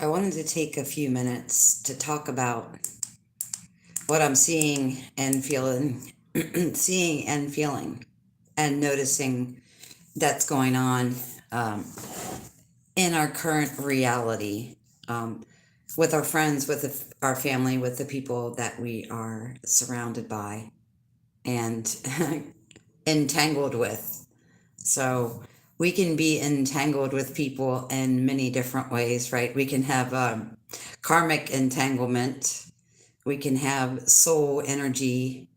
I wanted to take a few minutes to talk about what I'm seeing and feeling, seeing and feeling, and noticing that's going on um, in our current reality with our friends, with our family, with the people that we are surrounded by and entangled with. So we can be entangled with people in many different ways, right? We can have karmic entanglement. We can have soul energy,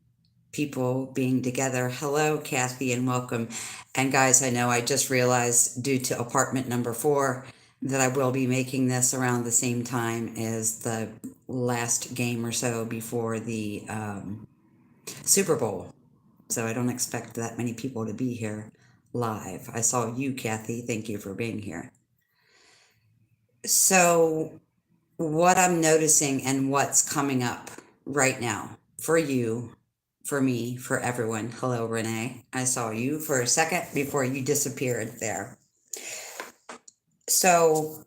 people being together. Hello, Kathy, and welcome. And guys, I know I just realized due to apartment number 4 that I will be making this around the same time as the last game or so before the Super Bowl. So I don't expect that many people to be here live. I saw you, Kathy. Thank you for being here. So, what I'm noticing and what's coming up right now for you, for me, for everyone. Hello, Renee. I saw you for a second before you disappeared there. So,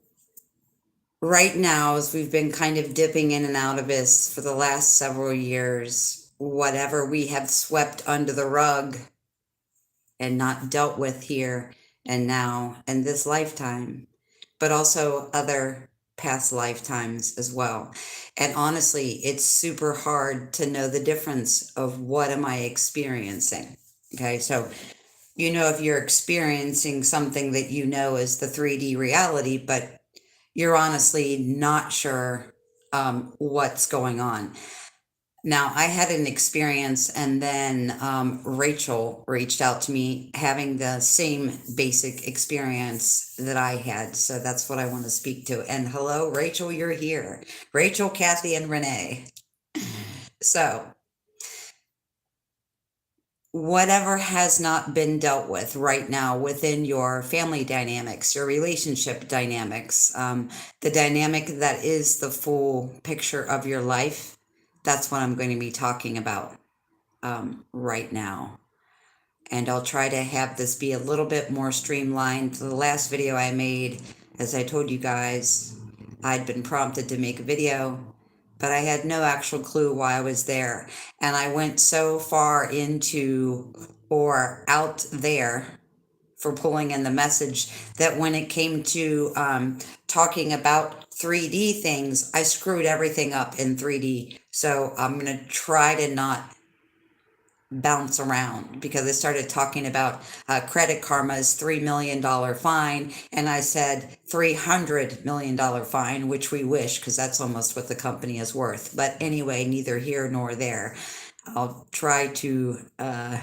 right now, as we've been kind of dipping in and out of this for the last several years, whatever we have swept under the rug and not dealt with here and now in this lifetime, but also other past lifetimes as well. And honestly, it's super hard to know the difference of what am I experiencing. Okay, so if you're experiencing something that you know is the 3D reality, but you're honestly not sure what's going on. Now, I had an experience, and then Rachel reached out to me having the same basic experience that I had. So that's what I want to speak to. And hello, Rachel, you're here. Rachel, Kathy, and Renee. So, whatever has not been dealt with right now within your family dynamics, your relationship dynamics, the dynamic that is the full picture of your life, that's what I'm going to be talking about right now. And I'll try to have this be a little bit more streamlined. The last video I made, as I told you guys, I'd been prompted to make a video, but I had no actual clue why I was there. And I went so far into or out there for pulling in the message that when it came to talking about 3D things, I screwed everything up in 3D. So I'm going to try to not bounce around because I started talking about Credit Karma's $3 million fine. And I said $300 million fine, which we wish because that's almost what the company is worth. But anyway, neither here nor there. I'll try to, I'll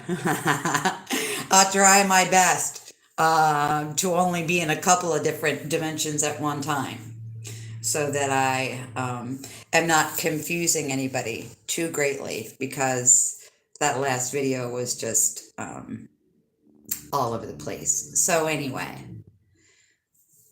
try my best to only be in a couple of different dimensions at one time so that I am not confusing anybody too greatly because that last video was just all over the place. So, anyway,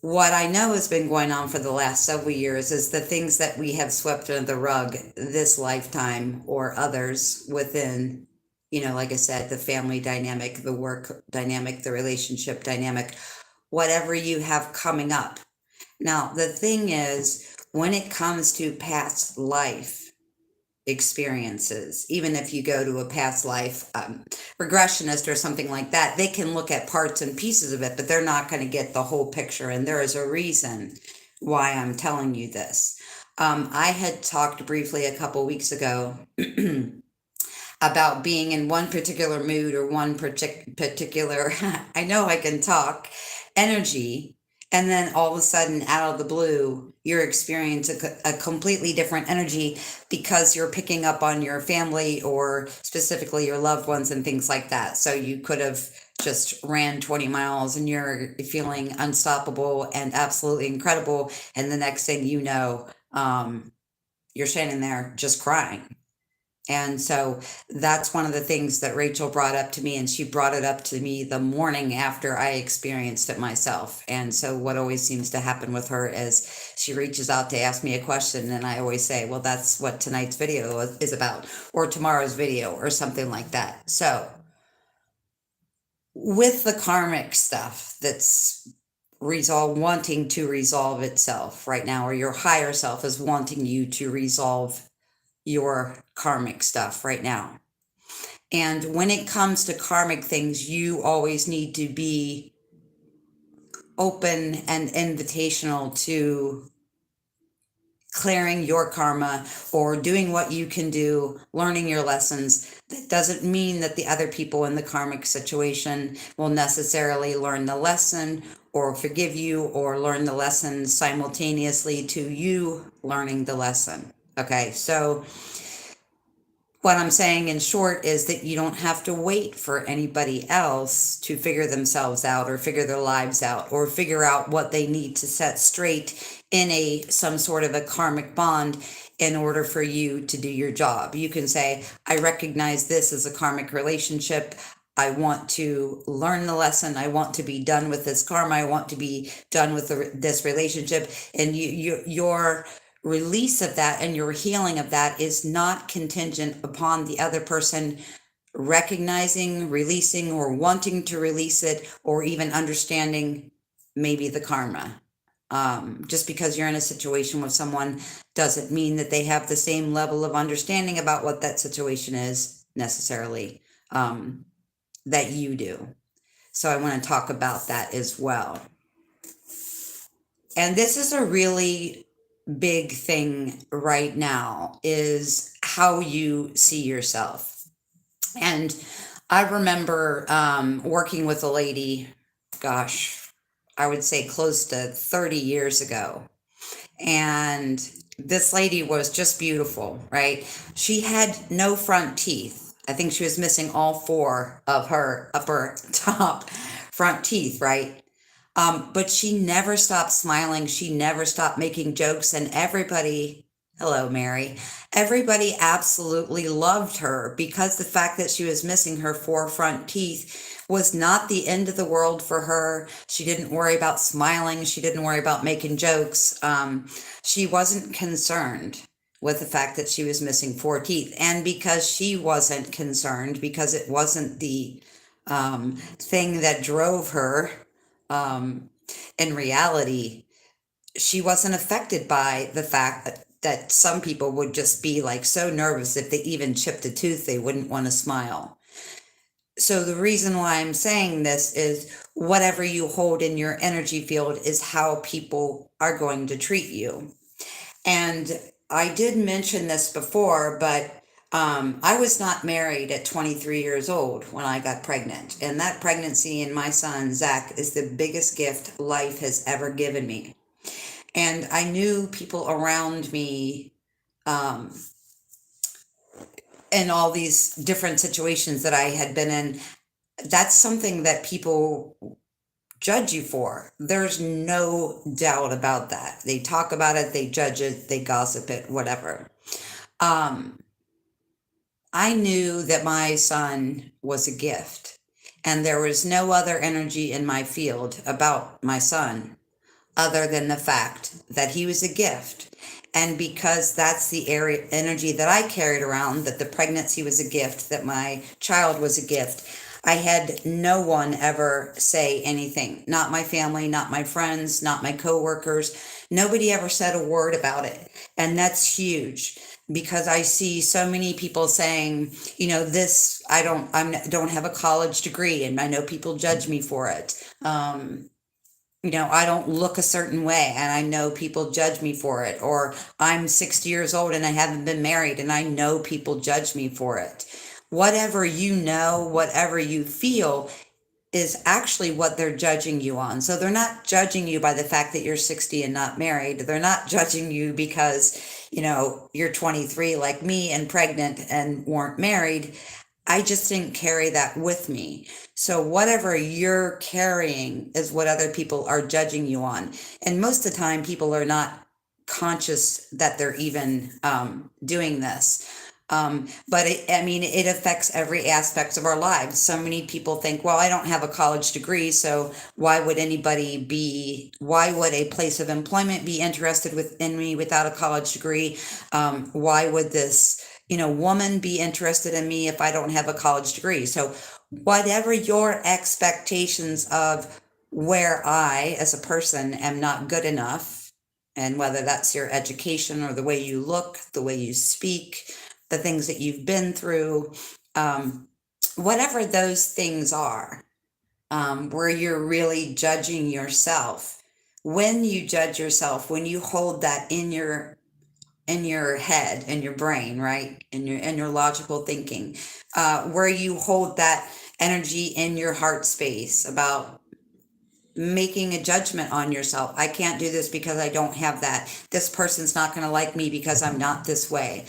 what I know has been going on for the last several years is the things that we have swept under the rug this lifetime or others within, like I said, the family dynamic, the work dynamic, the relationship dynamic, whatever you have coming up. Now, the thing is, when it comes to past life experiences, even if you go to a past life regressionist or something like that, they can look at parts and pieces of it, but they're not going to get the whole picture. And there is a reason why I'm telling you this. I had talked briefly a couple weeks ago about being in one particular mood or one particular, I know I can talk, energy. And then all of a sudden, out of the blue, you're experiencing a completely different energy because you're picking up on your family or specifically your loved ones and things like that. So you could have just ran 20 miles and you're feeling unstoppable and absolutely incredible. And the next thing you know, you're standing there just crying. And so that's one of the things that Rachel brought up to me, and she brought it up to me the morning after I experienced it myself. And so what always seems to happen with her is she reaches out to ask me a question, and I always say, well, that's what tonight's video is about, or tomorrow's video, or something like that. So with the karmic stuff that's wanting to resolve itself right now, or your higher self is wanting you to resolve your karmic stuff right now. And when it comes to karmic things, you always need to be open and invitational to clearing your karma or doing what you can do, learning your lessons. That doesn't mean that the other people in the karmic situation will necessarily learn the lesson or forgive you or learn the lesson simultaneously to you learning the lesson. Okay, so what I'm saying in short is that you don't have to wait for anybody else to figure themselves out or figure their lives out or figure out what they need to set straight in some sort of a karmic bond in order for you to do your job. You can say, I recognize this as a karmic relationship. I want to learn the lesson. I want to be done with this karma. I want to be done with this relationship. And your release of that and your healing of that is not contingent upon the other person recognizing, releasing, or wanting to release it, or even understanding maybe the karma. Just because you're in a situation with someone doesn't mean that they have the same level of understanding about what that situation is necessarily that you do. So I want to talk about that as well. And this is a really big thing right now, is how you see yourself. And I remember working with a lady, gosh, I would say close to 30 years ago. And this lady was just beautiful, right? She had no front teeth. I think she was missing all four of her upper top front teeth, right? But she never stopped smiling. She never stopped making jokes. And everybody, hello, Mary, everybody absolutely loved her because the fact that she was missing her four front teeth was not the end of the world for her. She didn't worry about smiling. She didn't worry about making jokes. She wasn't concerned with the fact that she was missing four teeth. And because she wasn't concerned, because it wasn't the thing that drove her, in reality, she wasn't affected by the fact that some people would just be like so nervous if they even chipped a tooth, they wouldn't want to smile. So the reason why I'm saying this is whatever you hold in your energy field is how people are going to treat you. And I did mention this before, but I was not married at 23 years old when I got pregnant. And that pregnancy in my son, Zach, is the biggest gift life has ever given me. And I knew people around me in all these different situations that I had been in. That's something that people judge you for. There's no doubt about that. They talk about it, they judge it, they gossip it, whatever. I knew that my son was a gift, and there was no other energy in my field about my son other than the fact that he was a gift. And because that's the energy that I carried around, that the pregnancy was a gift, that my child was a gift, I had no one ever say anything. Not my family, not my friends, not my coworkers. Nobody ever said a word about it. And that's huge because I see so many people saying, you know, this, I don't have a college degree and I know people judge me for it. You know, I don't look a certain way and I know people judge me for it. Or I'm 60 years old and I haven't been married and I know people judge me for it. Whatever you know, whatever you feel is actually what they're judging you on. So they're not judging you by the fact that you're 60 and not married. They're not judging you because, you know, you're 23 like me and pregnant and weren't married. I just didn't carry that with me. So whatever you're carrying is what other people are judging you on. And most of the time, people are not conscious that they're even doing this. But it affects every aspect of our lives. So many people think, well, I don't have a college degree, so why would a place of employment be interested in me without a college degree? Why would this, woman be interested in me if I don't have a college degree? So whatever your expectations of where I, as a person, am not good enough, and whether that's your education or the way you look, the way you speak, the things that you've been through, um, whatever those things are, where you're really judging yourself. When you judge yourself, when you hold that in your head, in your brain, right, in your logical thinking, where you hold that energy in your heart space about making a judgment on yourself. I can't do this because I don't have that. This person's not going to like me because I'm not this way.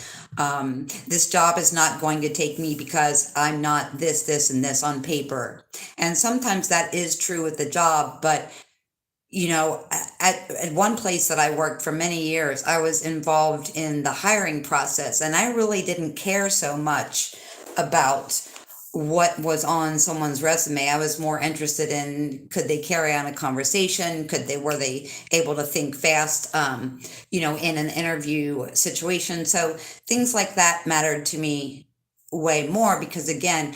This job is not going to take me because I'm not this, and this on paper. And sometimes that is true with the job, but at one place that I worked for many years, I was involved in the hiring process, and I really didn't care so much about what was on someone's resume. I was more interested in, could they carry on a conversation? Were they able to think fast, in an interview situation? So things like that mattered to me way more because, again,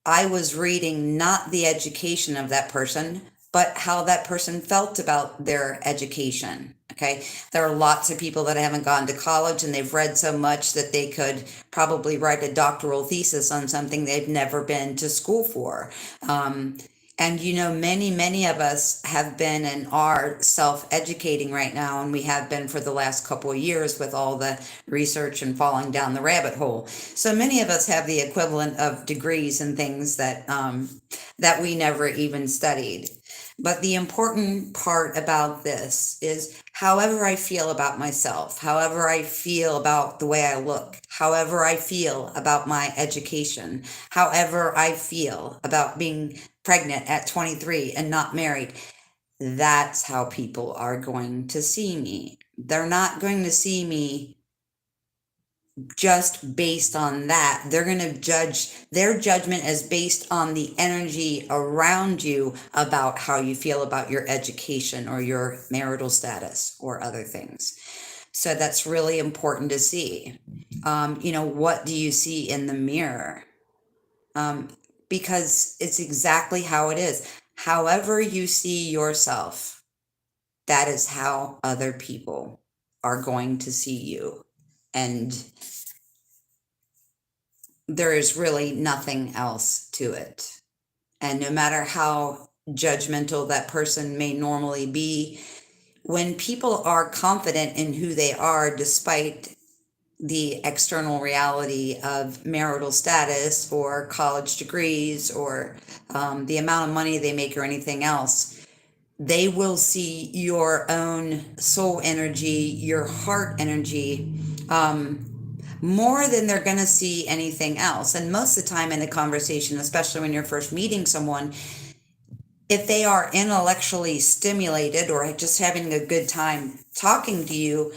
I was reading not the education of that person, but how that person felt about their education. Okay. There are lots of people that haven't gone to college and they've read so much that they could probably write a doctoral thesis on something they've never been to school for. And many of us have been and are self-educating right now, and we have been for the last couple of years with all the research and falling down the rabbit hole. So many of us have the equivalent of degrees and things that we never even studied. But the important part about this is however I feel about myself, however I feel about the way I look, however I feel about my education, however I feel about being pregnant at 23 and not married, that's how people are going to see me. They're not going to see me just based on that. They're going to judge, their judgment is based on the energy around you about how you feel about your education or your marital status or other things. So that's really important to see. What do you see in the mirror? Because it's exactly how it is. However you see yourself, that is how other people are going to see you. And there is really nothing else to it. And no matter how judgmental that person may normally be, when people are confident in who they are, despite the external reality of marital status or college degrees or the amount of money they make or anything else, they will see your own soul energy, your heart energy, more than they're going to see anything else. And most of the time in a conversation, especially when you're first meeting someone, if they are intellectually stimulated or just having a good time talking to you,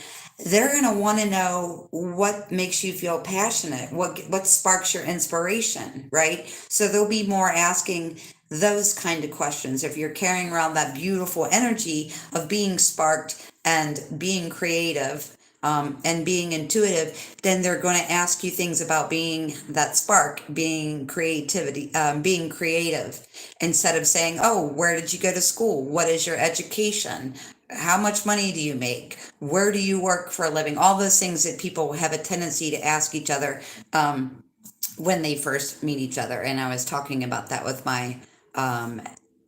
they're going to want to know what makes you feel passionate, what sparks your inspiration, right? So they'll be more asking those kind of questions. If you're carrying around that beautiful energy of being sparked and being creative, and being intuitive, then they're going to ask you things about being that spark, being creativity, being creative, instead of saying, "Oh, where did you go to school? What is your education? How much money do you make? Where do you work for a living?" All those things that people have a tendency to ask each other when they first meet each other. And I was talking about that with my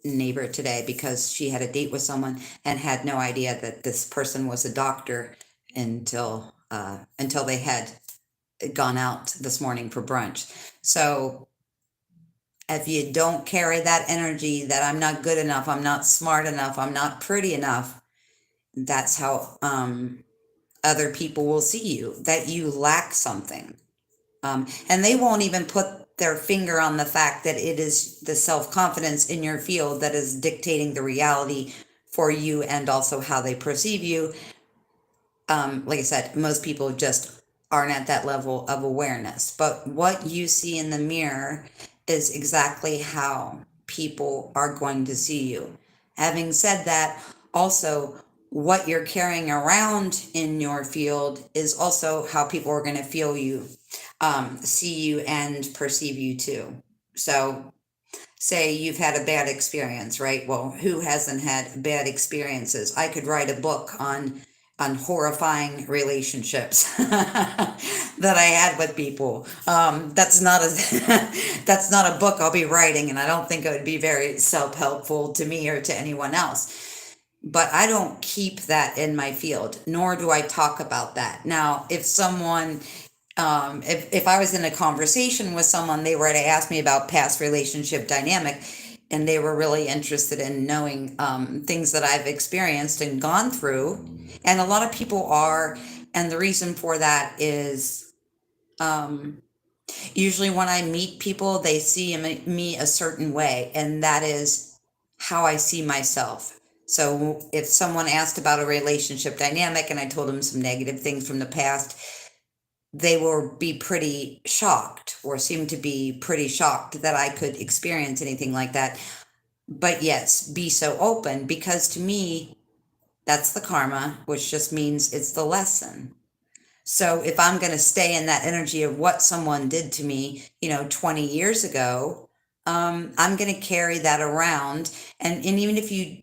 neighbor today because she had a date with someone and had no idea that this person was a doctor until they had gone out this morning for brunch. So if you don't carry that energy that I'm not good enough, I'm not smart enough, I'm not pretty enough, that's how other people will see you, that you lack something. And they won't even put their finger on the fact that it is the self-confidence in your field that is dictating the reality for you and also how they perceive you. Like I said, most people just aren't at that level of awareness. But what you see in the mirror is exactly how people are going to see you. Having said that, also, what you're carrying around in your field is also how people are going to feel you, see you, and perceive you too. So say you've had a bad experience, right? Well, who hasn't had bad experiences? I could write a book on horrifying relationships that I had with people. That's not a that's not a book I'll be writing, and I don't think it would be very self-helpful to me or to anyone else. But I don't keep that in my field, nor do I talk about that. Now, if someone if I was in a conversation with someone, they were to ask me about past relationship dynamic, and they were really interested in knowing things that I've experienced and gone through. And a lot of people are, and the reason for that is um, usually when I meet people, they see me a certain way, and that is how I see myself. So if someone asked about a relationship dynamic and I told them some negative things from the past, they will be pretty shocked or seem to be pretty shocked that I could experience anything like that. But yes, be so open, because to me, that's the karma, which just means it's the lesson. So if I'm going to stay in that energy of what someone did to me, 20 years ago, I'm going to carry that around. And even if you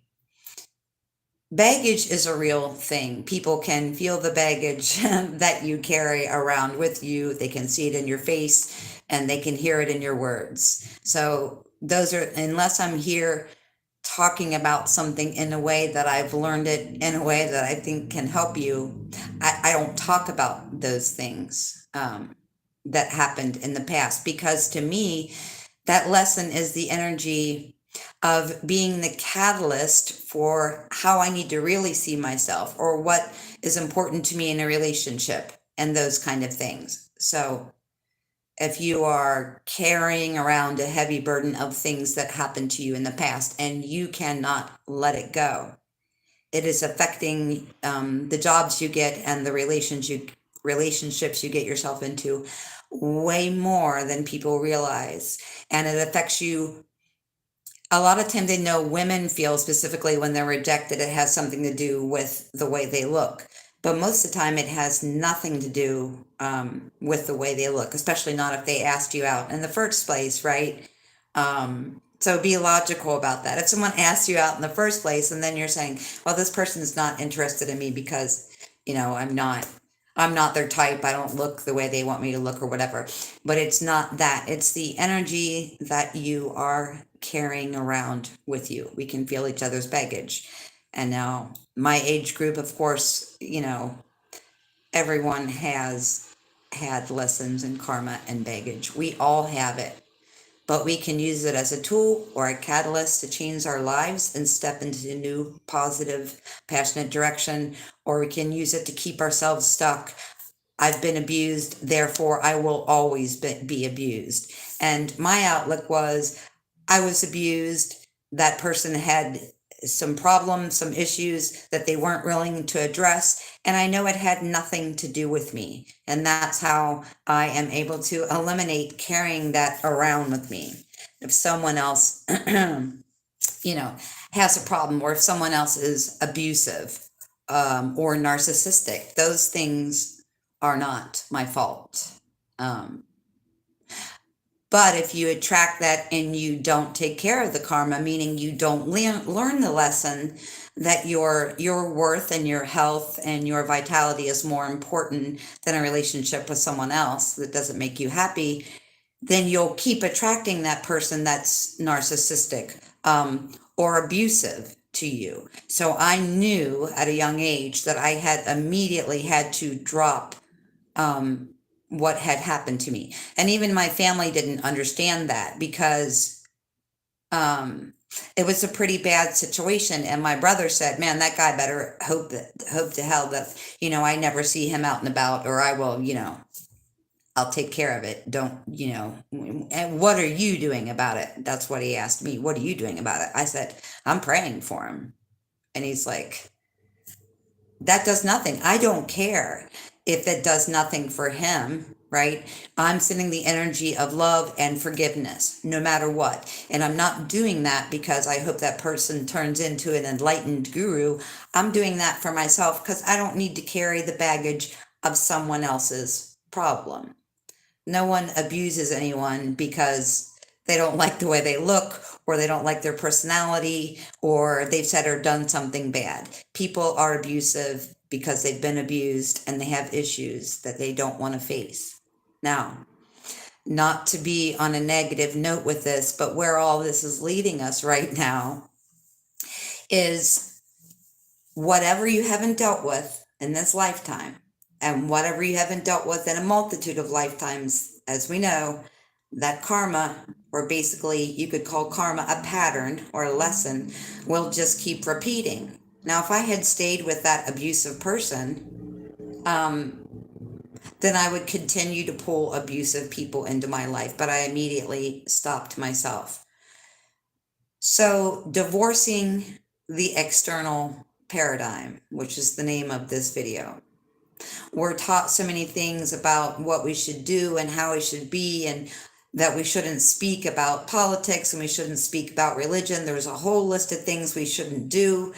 baggage is a real thing. People can feel the baggage that you carry around with you. They can see it in your face and they can hear it in your words. So, those are, unless I'm here talking about something in a way that I've learned it in a way that I think can help you, I don't talk about those things that happened in the past, because to me, that lesson is the energy of being the catalyst for how I need to really see myself or what is important to me in a relationship and those kind of things. So if you are carrying around a heavy burden of things that happened to you in the past and you cannot let it go, it is affecting the jobs you get and the relationships you get yourself into way more than people realize. And it affects you a lot of times. They know women feel specifically when they're rejected, it has something to do with the way they look. But most of the time, it has nothing to do with the way they look, especially not if they asked you out in the first place, right? So be logical about that. If someone asks you out in the first place and then you're saying, well, this person's not interested in me because, I'm not their type. I don't look the way they want me to look or whatever. But it's not that. It's the energy that you are carrying around with you. We can feel each other's baggage. And now, my age group, of course, everyone has had lessons in karma and baggage. We all have it. But we can use it as a tool or a catalyst to change our lives and step into a new, positive, passionate direction, or we can use it to keep ourselves stuck. I've been abused, therefore I will always be abused. And my outlook was, I was abused. That person had some problems, some issues that they weren't willing to address. And I know it had nothing to do with me. And that's how I am able to eliminate carrying that around with me. If someone else, has a problem, or if someone else is abusive or narcissistic, those things are not my fault. Um, but if you attract that and you don't take care of the karma, meaning you don't learn the lesson that your worth and your health and your vitality is more important than a relationship with someone else that doesn't make you happy, then you'll keep attracting that person that's narcissistic or abusive to you. So I knew at a young age that I had immediately had to drop what had happened to me. And even my family didn't understand that, because it was a pretty bad situation. And my brother said, man, that guy better hope to hell that, I never see him out and about, or I will, I'll take care of it. Don't, and what are you doing about it? That's what he asked me. What are you doing about it? I said, I'm praying for him. And he's like, that does nothing. I don't care if it does nothing for him, right? I'm sending the energy of love and forgiveness no matter what. And I'm not doing that because I hope that person turns into an enlightened guru. I'm doing that for myself because I don't need to carry the baggage of someone else's problem. No one abuses anyone because They don't like the way they look, or they don't like their personality, or they've said or done something bad. People are abusive because they've been abused and they have issues that they don't want to face. Now, not to be on a negative note with this, but where all this is leading us right now is whatever you haven't dealt with in this lifetime, and whatever you haven't dealt with in a multitude of lifetimes, as we know, that karma, or basically you could call karma a pattern or a lesson, will just keep repeating. Now, if I had stayed with that abusive person, then I would continue to pull abusive people into my life, but I immediately stopped myself. So, divorcing the external paradigm, which is the name of this video. We're taught so many things about what we should do and how we should be, and that we shouldn't speak about politics and we shouldn't speak about religion. There's a whole list of things we shouldn't do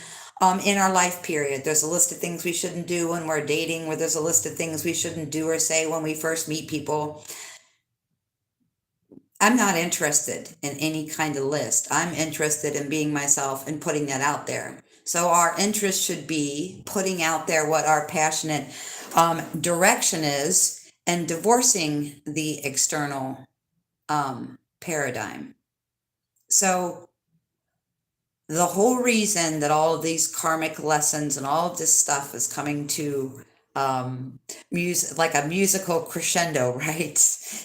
in our life period. There's a list of things we shouldn't do when we're dating, where there's a list of things we shouldn't do or say when we first meet people. I'm not interested in any kind of list. I'm interested in being myself and putting that out there. So our interest should be putting out there what our passionate direction is, and divorcing the external paradigm. So the whole reason that all of these karmic lessons and all of this stuff is coming to music, like a musical crescendo, right?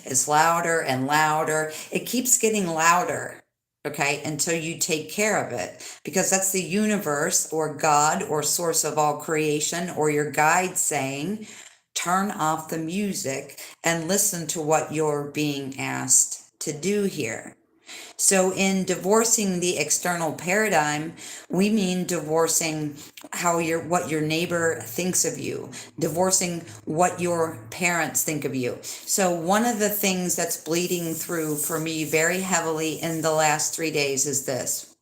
It's louder and louder. It keeps getting louder, okay, until you take care of it, because that's the universe or God or source of all creation or your guide saying, turn off the music and listen to what you're being asked to do here. So in divorcing the external paradigm, we mean divorcing what your neighbor thinks of you, divorcing what your parents think of you. So one of the things that's bleeding through for me very heavily in the last 3 days is this.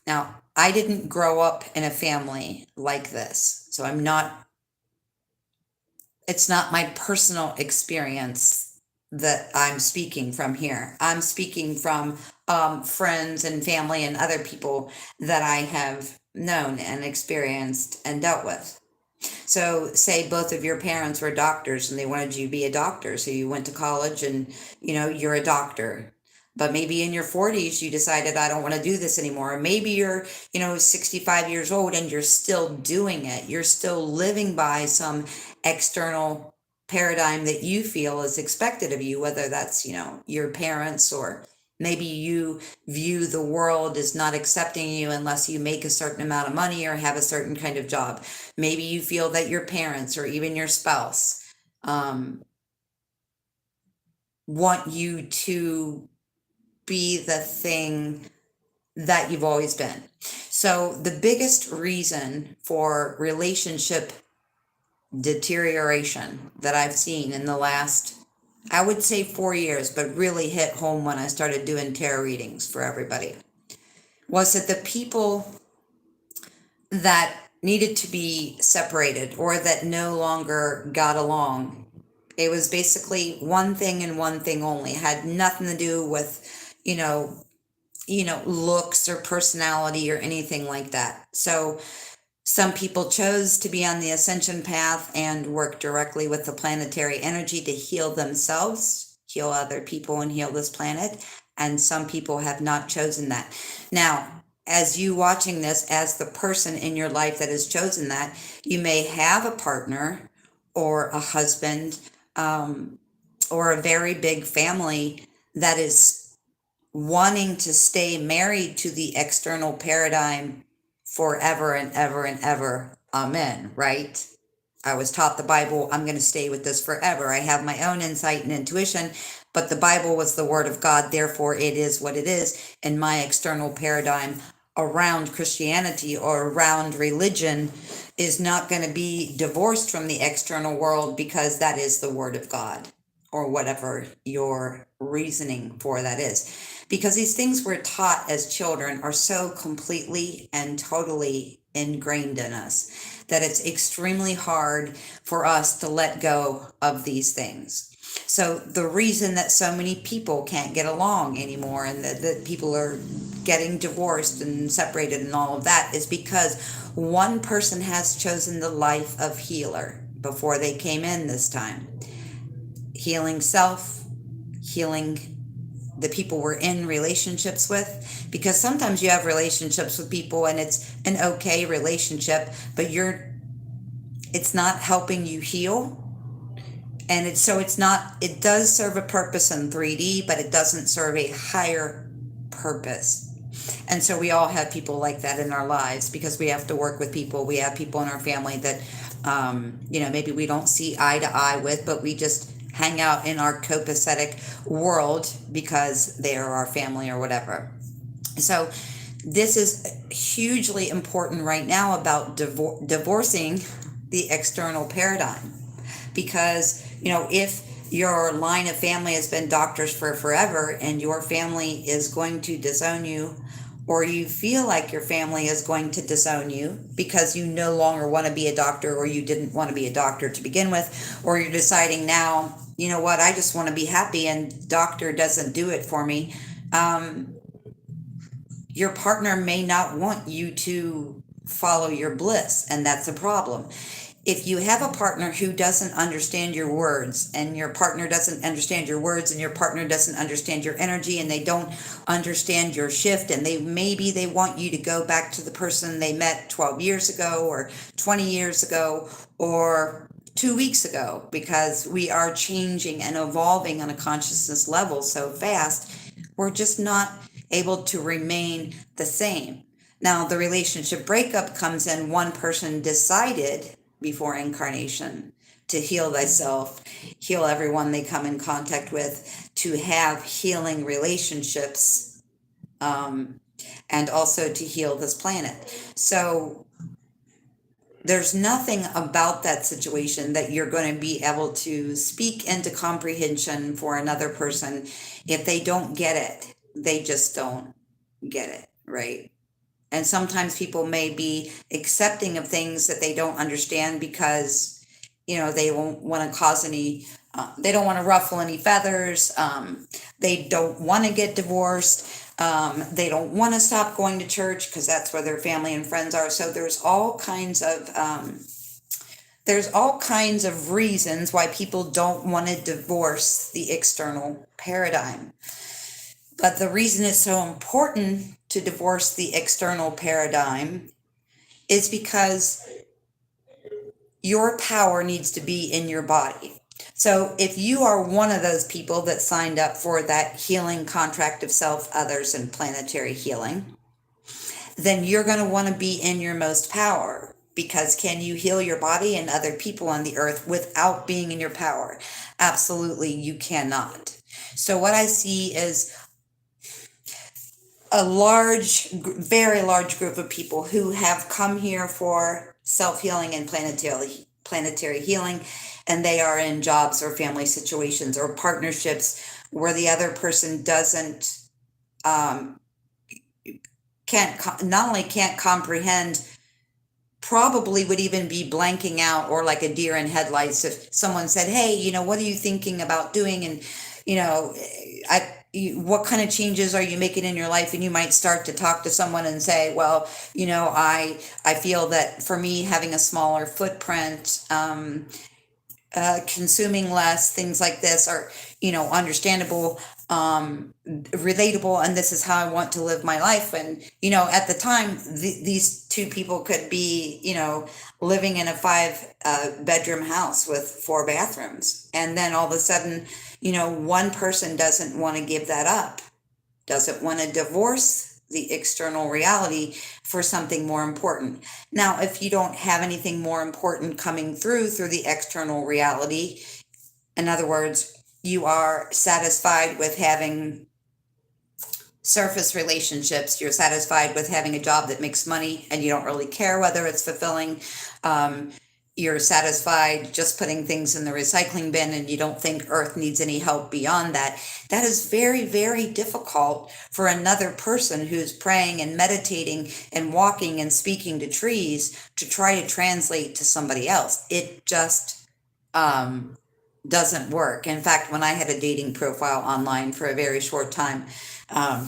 Now, I didn't grow up in a family like this, so it's not my personal experience that I'm speaking from here. I'm speaking from friends and family and other people that I have known and experienced and dealt with. So, say both of your parents were doctors and they wanted you to be a doctor, so you went to college and you're a doctor. But maybe in your 40s you decided, I don't want to do this anymore. Or maybe you're 65 years old and you're still doing it. You're still living by some external paradigm that you feel is expected of you, whether that's your parents, or maybe you view the world as not accepting you unless you make a certain amount of money or have a certain kind of job. Maybe you feel that your parents or even your spouse want you to be the thing that you've always been. So the biggest reason for relationship deterioration that I've seen in the last, I would say 4 years, but really hit home when I started doing tarot readings for everybody, was that the people that needed to be separated or that no longer got along, it was basically one thing and one thing only. It had nothing to do with, looks or personality or anything like that. So some people chose to be on the ascension path and work directly with the planetary energy to heal themselves, heal other people, and heal this planet. And some people have not chosen that. Now, as you watching this, as the person in your life that has chosen that, you may have a partner or a husband or a very big family that is wanting to stay married to the external paradigm forever and ever and ever. Amen, right? I was taught the Bible, I'm going to stay with this forever. I have my own insight and intuition, but the Bible was the word of God, therefore it is what it is. And my external paradigm around Christianity or around religion is not going to be divorced from the external world, because that is the word of God, or whatever your reasoning for that is. Because these things we're taught as children are so completely and totally ingrained in us that it's extremely hard for us to let go of these things. So the reason that so many people can't get along anymore and that people are getting divorced and separated and all of that is because one person has chosen the life of healer before they came in this time. Healing self, healing the people we're in relationships with, because sometimes you have relationships with people and it's an okay relationship, but it's not helping you heal. And it's not, it does serve a purpose in 3D, but it doesn't serve a higher purpose. And so we all have people like that in our lives because we have to work with people. We have people in our family that, maybe we don't see eye to eye with, but we just hang out in our copacetic world because they are our family or whatever. So this is hugely important right now about divorcing the external paradigm. Because, if your line of family has been doctors for forever and your family is going to disown you, or you feel like your family is going to disown you because you no longer want to be a doctor or you didn't want to be a doctor to begin with, or you're deciding now, you know what, I just want to be happy and doctor doesn't do it for me, your partner may not want you to follow your bliss, and that's a problem. If you have a partner who doesn't understand your words and your partner doesn't understand your words and your partner doesn't understand your energy and they don't understand your shift and they want you to go back to the person they met 12 years ago or 20 years ago or 2 weeks ago, because we are changing and evolving on a consciousness level so fast, we're just not able to remain the same. Now, the relationship breakup comes in one person decided before incarnation to heal thyself, heal everyone they come in contact with, to have healing relationships, and also to heal this planet. So there's nothing about that situation that you're going to be able to speak into comprehension for another person. If they don't get it, they just don't get it, right? And sometimes people may be accepting of things that they don't understand because, they won't want to cause any, they don't want to ruffle any feathers. They don't want to get divorced. They don't want to stop going to church because that's where their family and friends are. So there's all kinds of reasons why people don't want to divorce the external paradigm. But the reason it's so important to divorce the external paradigm is because your power needs to be in your body. So if you are one of those people that signed up for that healing contract of self, others, and planetary healing, then you're going to want to be in your most power. Because can you heal your body and other people on the earth without being in your power? Absolutely, you cannot. So what I see is a very large group of people who have come here for self-healing and planetary healing, and they are in jobs or family situations or partnerships where the other person doesn't not only can't comprehend, probably would even be blanking out or like a deer in headlights if someone said, hey, what are you thinking about doing? And what kind of changes are you making in your life? And you might start to talk to someone and say, well, I feel that for me, having a smaller footprint, consuming less, things like this are, understandable, relatable, and this is how I want to live my life. And, at the time, these two people could be, living in a 5 bedroom house with 4 bathrooms. And then all of a sudden, one person doesn't want to give that up, doesn't want to divorce the external reality for something more important. Now, if you don't have anything more important coming through the external reality, in other words, you are satisfied with having surface relationships, you're satisfied with having a job that makes money and you don't really care whether it's fulfilling, you're satisfied just putting things in the recycling bin and you don't think Earth needs any help beyond that. That is very, very difficult for another person who's praying and meditating and walking and speaking to trees to try to translate to somebody else. It just doesn't work. In fact, when I had a dating profile online for a very short time, um,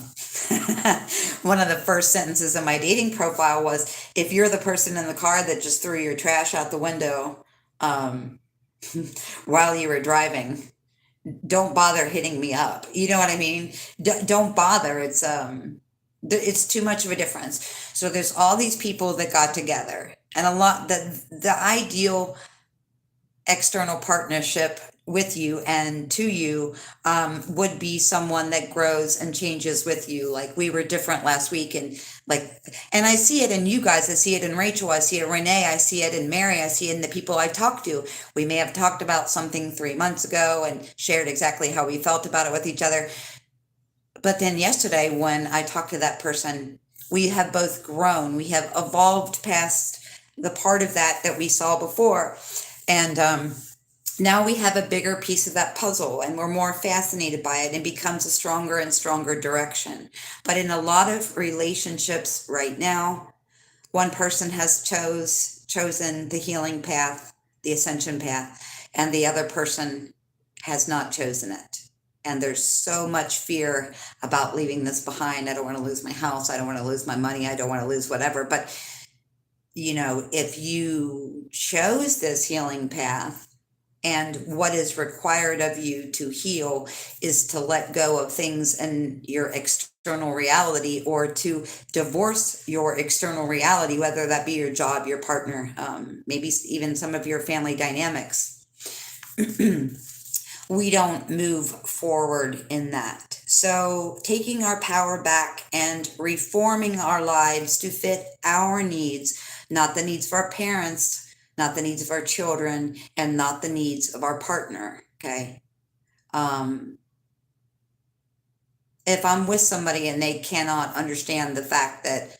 one of the first sentences in my dating profile was, if you're the person in the car that just threw your trash out the window um, while you were driving, don't bother hitting me up. You know what I mean? Don't bother. It's too much of a difference. So there's all these people that got together, and a lot the ideal external partnership with you and to you would be someone that grows and changes with you. Like we were different last week, and like, and I see it in you guys. I see it in Rachel. I see it in Renee. I see it in Mary. I see it in the people I talk to. We may have talked about something 3 months ago and shared exactly how we felt about it with each other. But then yesterday, when I talked to that person, we have both grown. We have evolved past the part of that we saw before. And now we have a bigger piece of that puzzle, and we're more fascinated by it, and becomes a stronger and stronger direction. But in a lot of relationships right now, one person has chosen the healing path, the ascension path, and the other person has not chosen it. And there's so much fear about leaving this behind. I don't want to lose my house. I don't want to lose my money. I don't want to lose whatever. But if you chose this healing path, and what is required of you to heal is to let go of things in your external reality, or to divorce your external reality, whether that be your job, your partner, maybe even some of your family dynamics. We don't move forward in that. So taking our power back and reforming our lives to fit our needs, not the needs of our parents, not the needs of our children, and not the needs of our partner. Okay. If I'm with somebody and they cannot understand the fact that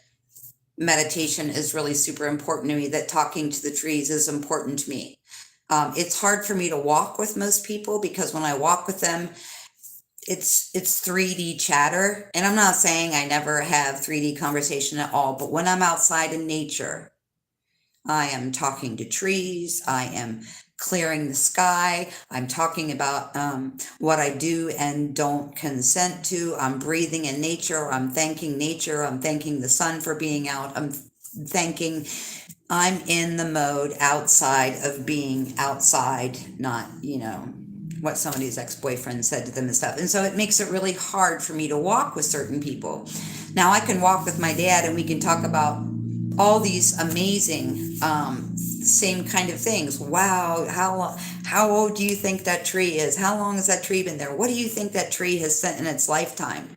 meditation is really super important to me, that talking to the trees is important to me, it's hard for me to walk with most people, because when I walk with them, it's 3D chatter. And I'm not saying I never have 3D conversation at all, but when I'm outside in nature, I am talking to trees. I am clearing the sky. I'm talking about what I do and don't consent to. I'm breathing in nature. I'm thanking nature. I'm thanking the sun for being out. I'm in the mode outside of being outside, not, what somebody's ex-boyfriend said to them and stuff. And so it makes it really hard for me to walk with certain people. Now I can walk with my dad and we can talk about all these amazing same kind of things. Wow, how old do you think that tree is? How long has that tree been there? What do you think that tree has sent in its lifetime?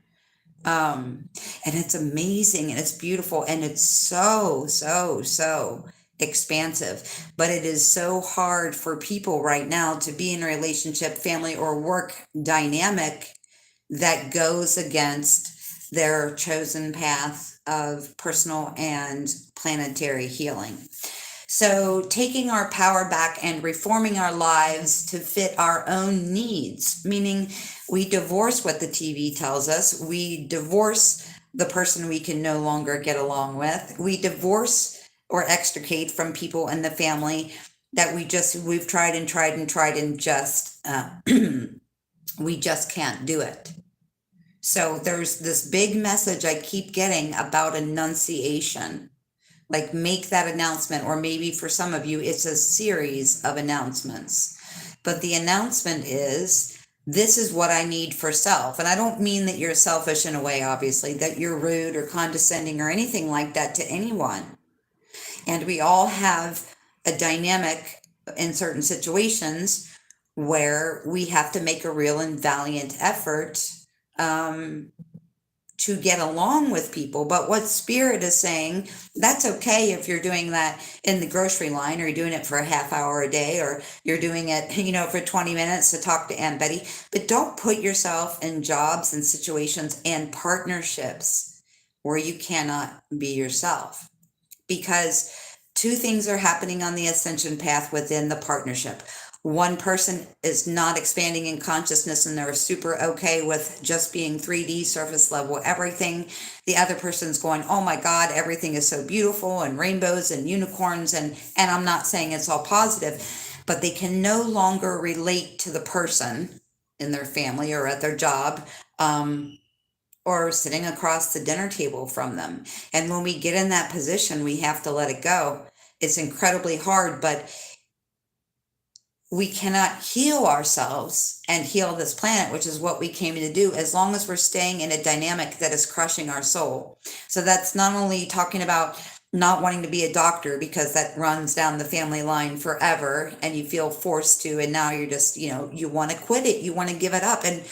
And it's amazing, and it's beautiful, and it's so expansive. But it is so hard for people right now to be in a relationship, family, or work dynamic that goes against their chosen path of personal and planetary healing. So taking our power back and reforming our lives to fit our own needs, meaning we divorce what the TV tells us. We divorce the person we can no longer get along with. We divorce or extricate from people in the family that we've tried and just, we just can't do it. So there's this big message I keep getting about enunciation. Like, make that announcement, or maybe for some of you, it's a series of announcements. But the announcement is, this is what I need for self. And I don't mean that you're selfish in a way, obviously, that you're rude or condescending or anything like that to anyone. And we all have a dynamic in certain situations where we have to make a real and valiant effort to get along with people. But what Spirit is saying, that's okay if you're doing that in the grocery line, or you're doing it for a half hour a day, or you're doing it, for 20 minutes to talk to Aunt Betty. But don't put yourself in jobs and situations and partnerships where you cannot be yourself. Because two things are happening on the ascension path within the partnership. One person is not expanding in consciousness and they're super okay with just being 3D surface level everything. The other person's going, oh my God, everything is so beautiful, and rainbows and unicorns, and I'm not saying it's all positive, but they can no longer relate to the person in their family or at their job, or sitting across the dinner table from them. And when we get in that position, we have to let it go. It's incredibly hard, but we cannot heal ourselves and heal this planet, which is what we came to do, as long as we're staying in a dynamic that is crushing our soul. So that's not only talking about not wanting to be a doctor because that runs down the family line forever and you feel forced to, and now you're just, you want to quit it, you want to give it up. And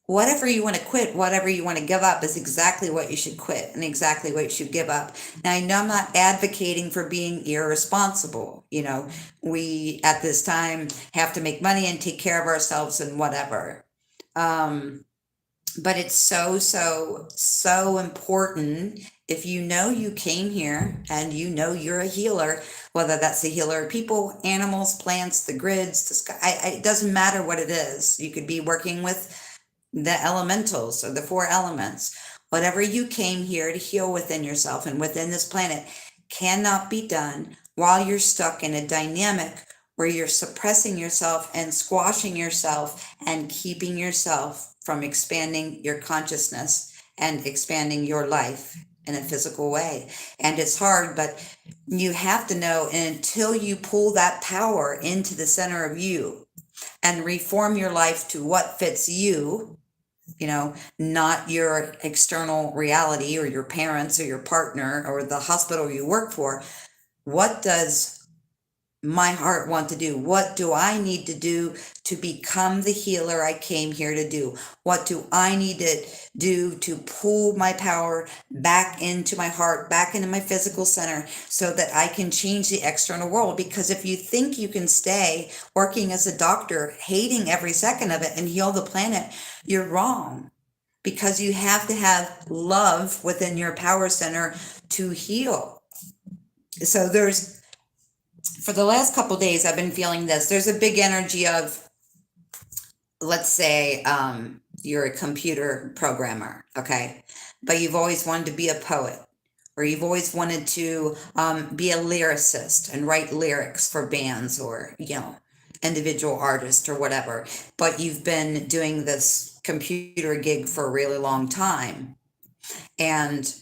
whatever you want to quit, whatever you want to give up is exactly what you should quit and exactly what you should give up. Now, I know I'm not advocating for being irresponsible. We at this time have to make money and take care of ourselves and whatever. But it's so, so, so important. If you came here and you're a healer, whether that's the healer of people, animals, plants, the grids, the sky, it doesn't matter what it is. You could be working with the elementals or the 4 elements. Whatever you came here to heal within yourself and within this planet cannot be done while you're stuck in a dynamic where you're suppressing yourself and squashing yourself and keeping yourself from expanding your consciousness and expanding your life in a physical way. And it's hard, but you have to know, until you pull that power into the center of you and reform your life to what fits you, not your external reality or your parents or your partner or the hospital you work for. What does my heart want to do? What do I need to do to become the healer I came here to do? What do I need to do to pull my power back into my heart, back into my physical center, so that I can change the external world? Because if you think you can stay working as a doctor, hating every second of it, and heal the planet, you're wrong. Because you have to have love within your power center to heal. So for the last couple of days, I've been feeling this. There's a big energy of, let's say, you're a computer programmer, okay? But you've always wanted to be a poet, or you've always wanted to be a lyricist and write lyrics for bands or, individual artists or whatever. But you've been doing this computer gig for a really long time. And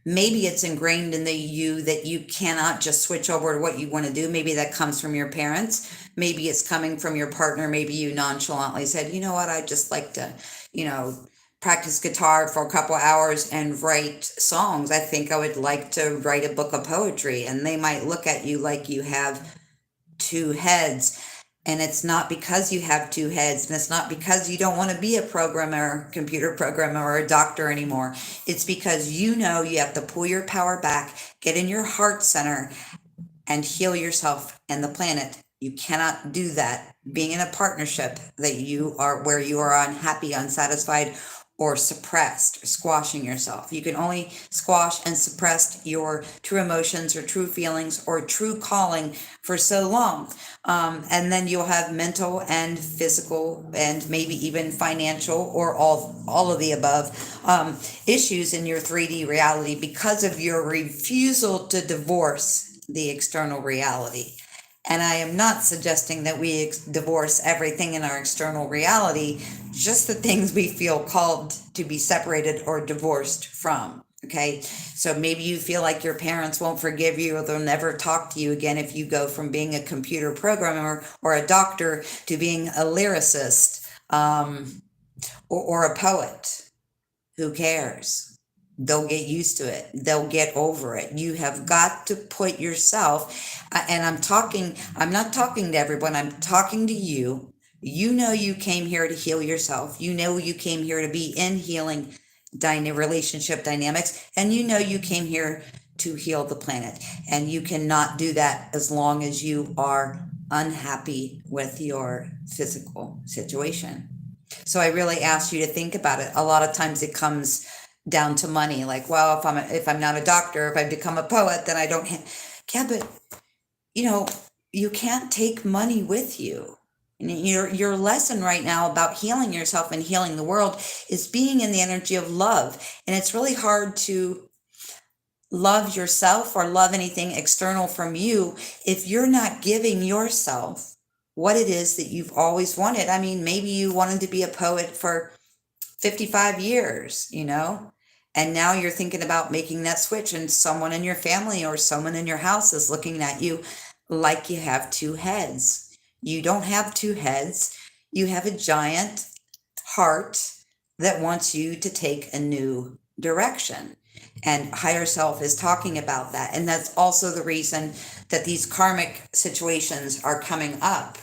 maybe it's ingrained in you that you cannot just switch over to what you want to do. Maybe that comes from your parents. Maybe it's coming from your partner. Maybe you nonchalantly said, you know what, I'd just like to, practice guitar for a couple hours and write songs. I think I would like to write a book of poetry. And they might look at you like you have 2 heads. And it's not because you have 2 heads, and it's not because you don't want to be a programmer, computer programmer, or a doctor anymore. It's because you have to pull your power back, get in your heart center, and heal yourself and the planet. You cannot do that being in a partnership where you are unhappy, unsatisfied, or suppressed, or squashing yourself. You can only squash and suppress your true emotions or true feelings or true calling for so long. And then you'll have mental and physical and maybe even financial, or all of the above, issues in your 3D reality because of your refusal to divorce the external reality. And I am not suggesting that we divorce everything in our external reality, just the things we feel called to be separated or divorced from. Okay. So maybe you feel like your parents won't forgive you, or they'll never talk to you again if you go from being a computer programmer or a doctor to being a lyricist, or a poet. Who cares? They'll get used to it. They'll get over it. You have got to put yourself, and I'm not talking to everyone, I'm talking to you. You came here to heal yourself. You came here to be in healing relationship dynamics, and you came here to heal the planet. And you cannot do that as long as you are unhappy with your physical situation. So I really ask you to think about it. A lot of times it comes down to money, like, well, if I'm not a doctor, if I become a poet, then I don't but you can't take money with you. And your lesson right now about healing yourself and healing the world is being in the energy of love. And it's really hard to love yourself or love anything external from you if you're not giving yourself what it is that you've always wanted. I mean, maybe you wanted to be a poet for 55 years, and now you're thinking about making that switch, and someone in your family or someone in your house is looking at you like you have two heads. You don't have two heads. You have a giant heart that wants you to take a new direction. And higher self is talking about that. And that's also the reason that these karmic situations are coming up.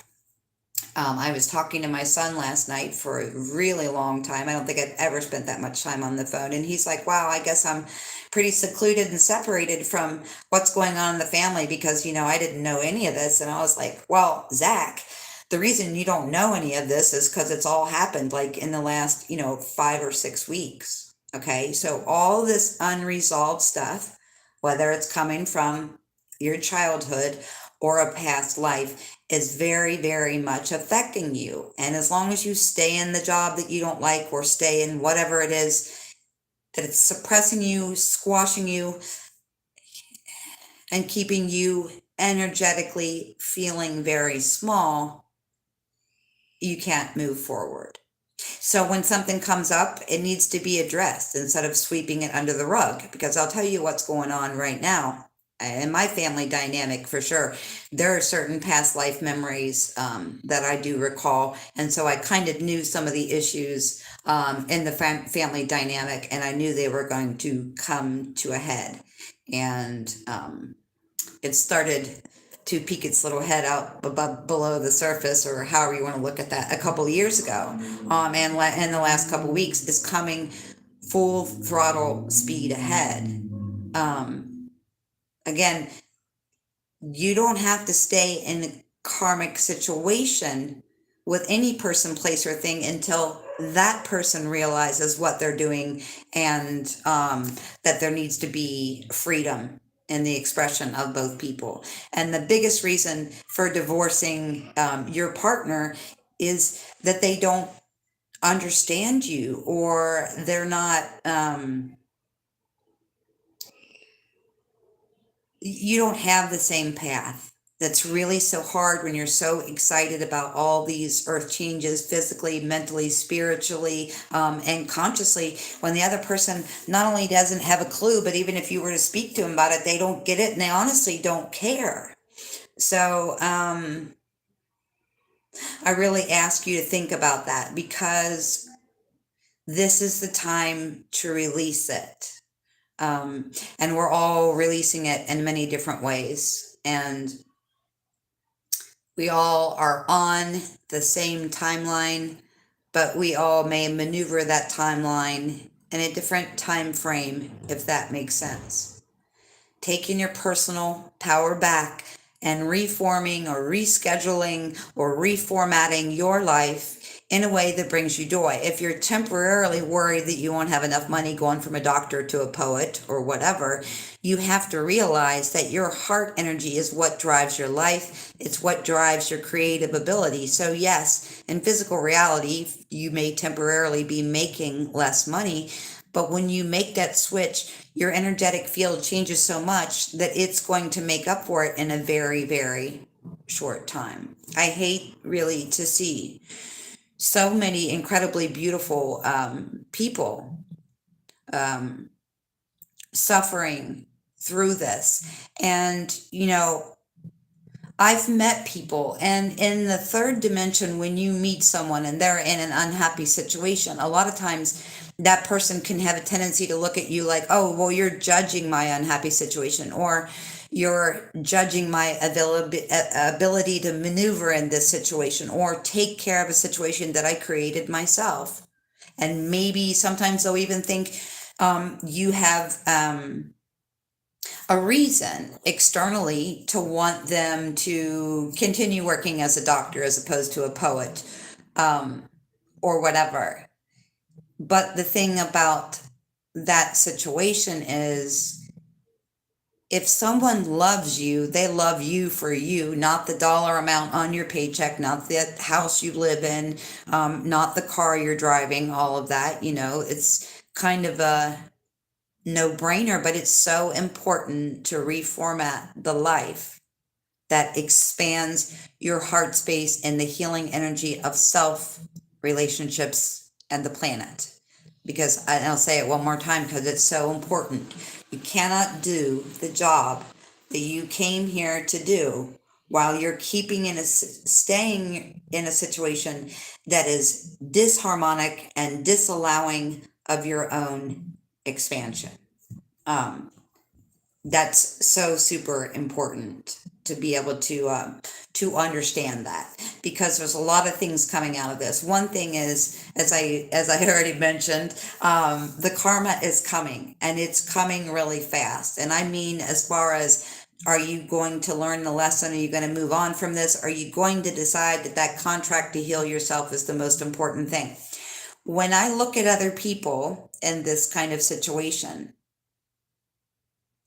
I was talking to my son last night for a really long time. I don't think I've ever spent that much time on the phone. And he's like, wow, I guess I'm pretty secluded and separated from what's going on in the family because, I didn't know any of this. And I was like, well, Zach, the reason you don't know any of this is because it's all happened like in the last, 5 or 6 weeks. Okay. So all this unresolved stuff, whether it's coming from your childhood or a past life, is very, very much affecting you. And as long as you stay in the job that you don't like or stay in whatever it is that it's suppressing you, squashing you, and keeping you energetically feeling very small, you can't move forward. So when something comes up, it needs to be addressed instead of sweeping it under the rug, because I'll tell you what's going on right now in my family dynamic for sure. There are certain past life memories that I do recall. And so I kind of knew some of the issues in the family dynamic, and I knew they were going to come to a head. And it started to peek its little head out below the surface, or however you want to look at that, a couple of years ago. And in the last couple of weeks is coming full throttle speed ahead. Again, you don't have to stay in a karmic situation with any person, place, or thing until that person realizes what they're doing, and that there needs to be freedom in the expression of both people. And the biggest reason for divorcing your partner is that they don't understand you, or they're not, you don't have the same path. That's really so hard when you're so excited about all these earth changes, physically, mentally, spiritually, and consciously, when the other person not only doesn't have a clue, but even if you were to speak to them about it, they don't get it, and they honestly don't care. So I really ask you to think about that, because this is the time to release it. And we're all releasing it in many different ways. And we all are on the same timeline, but we all may maneuver that timeline in a different time frame, if that makes sense. Taking your personal power back and reforming or rescheduling or reformatting your life in a way that brings you joy. If you're temporarily worried that you won't have enough money going from a doctor to a poet or whatever, you have to realize that your heart energy is what drives your life. It's what drives your creative ability. So yes, in physical reality, you may temporarily be making less money, but when you make that switch, your energetic field changes so much that it's going to make up for it in a very, very short time. I hate really to see so many incredibly beautiful people suffering through this. And, I've met people, and in the third dimension, when you meet someone and they're in an unhappy situation, a lot of times that person can have a tendency to look at you like, oh, well, you're judging my unhappy situation, or you're judging my ability to maneuver in this situation or take care of a situation that I created myself. And maybe sometimes they'll even think you have a reason externally to want them to continue working as a doctor as opposed to a poet, or whatever. But the thing about that situation is, if someone loves you, they love you for you, not the dollar amount on your paycheck, not the house you live in, not the car you're driving, all of that. It's kind of a no-brainer, but it's so important to reformat the life that expands your heart space and the healing energy of self, relationships, and the planet. Because, and I'll say it one more time because it's so important. You cannot do the job that you came here to do while you're staying in a situation that is disharmonic and disallowing of your own expansion. That's so super important to be able to understand that, because there's a lot of things coming out of this. One thing is, as I already mentioned, the karma is coming, and it's coming really fast. And I mean, as far as, are you going to learn the lesson? Are you going to move on from this? Are you going to decide that that contract to heal yourself is the most important thing? When I look at other people in this kind of situation,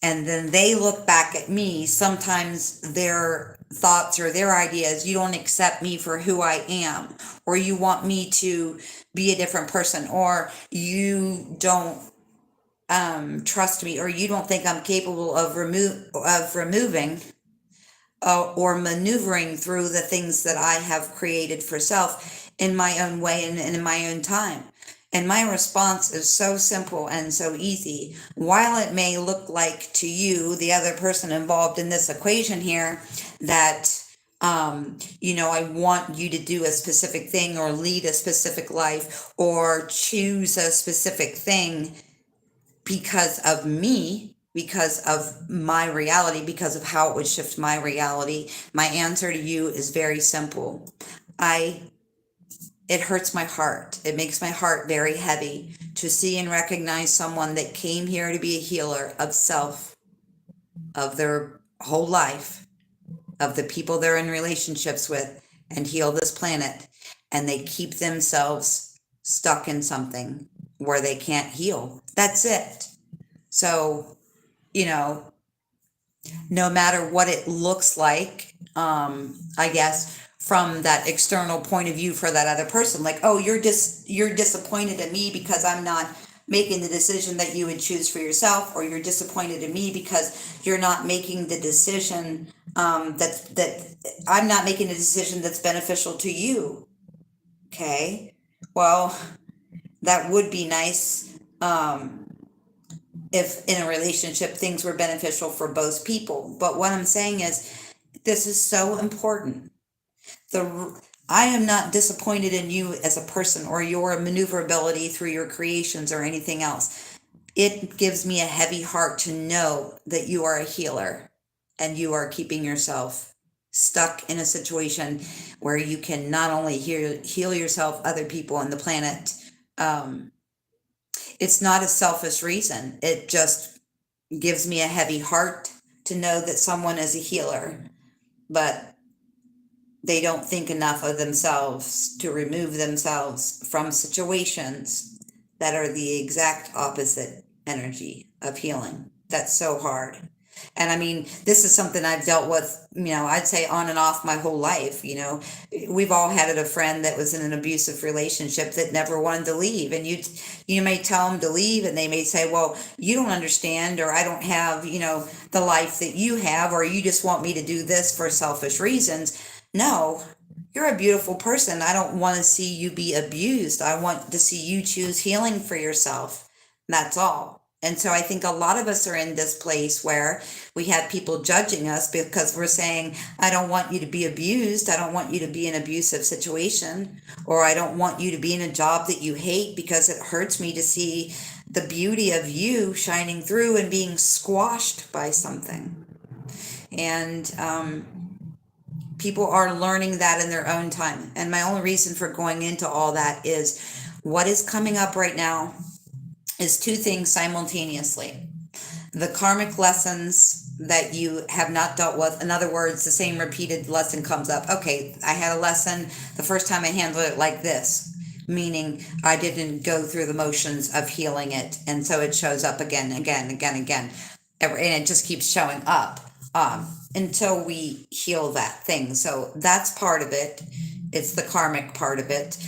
and then they look back at me, sometimes their thoughts or their ideas, you don't accept me for who I am, or you want me to be a different person, or you don't trust me, or you don't think I'm capable of removing or maneuvering through the things that I have created for self in my own way and in my own time. And my response is so simple and so easy. While it may look like to you, the other person involved in this equation here, that I want you to do a specific thing or lead a specific life or choose a specific thing because of me, because of my reality, because of how it would shift my reality, my answer to you is very simple. It hurts my heart. It makes my heart very heavy to see and recognize someone that came here to be a healer of self, of their whole life, of the people they're in relationships with, and heal this planet. And they keep themselves stuck in something where they can't heal. That's it. So, no matter what it looks like, I guess, from that external point of view for that other person, like, oh, you're disappointed at me because I'm not making the decision that you would choose for yourself, or you're disappointed at me because you're not making the decision that I'm not making a decision that's beneficial to you. Okay, well, that would be nice if in a relationship things were beneficial for both people. But what I'm saying is, this is so important. I am not disappointed in you as a person or your maneuverability through your creations or anything else. It gives me a heavy heart to know that you are a healer and you are keeping yourself stuck in a situation where you can not only heal yourself, other people on the planet. It's not a selfish reason. It just gives me a heavy heart to know that someone is a healer, but they don't think enough of themselves to remove themselves from situations that are the exact opposite energy of healing. That's so hard. And I mean, this is something I've dealt with, I'd say on and off my whole life. We've all had a friend that was in an abusive relationship that never wanted to leave. And you may tell them to leave and they may say, well, you don't understand, or I don't have, the life that you have, or you just want me to do this for selfish reasons. No, you're a beautiful person. I don't want to see you be abused. I want to see you choose healing for yourself. That's all. And so I think a lot of us are in this place where we have people judging us because we're saying, I don't want you to be abused. I don't want you to be in an abusive situation, or I don't want you to be in a job that you hate because it hurts me to see the beauty of you shining through and being squashed by something. And, people are learning that in their own time. And my only reason for going into all that is what is coming up right now is two things simultaneously. The karmic lessons that you have not dealt with. In other words, the same repeated lesson comes up. Okay, I had a lesson the first time I handled it like this, meaning I didn't go through the motions of healing it. And so it shows up again. And it just keeps showing up. Until we heal that thing. So that's part of it. It's the karmic part of it.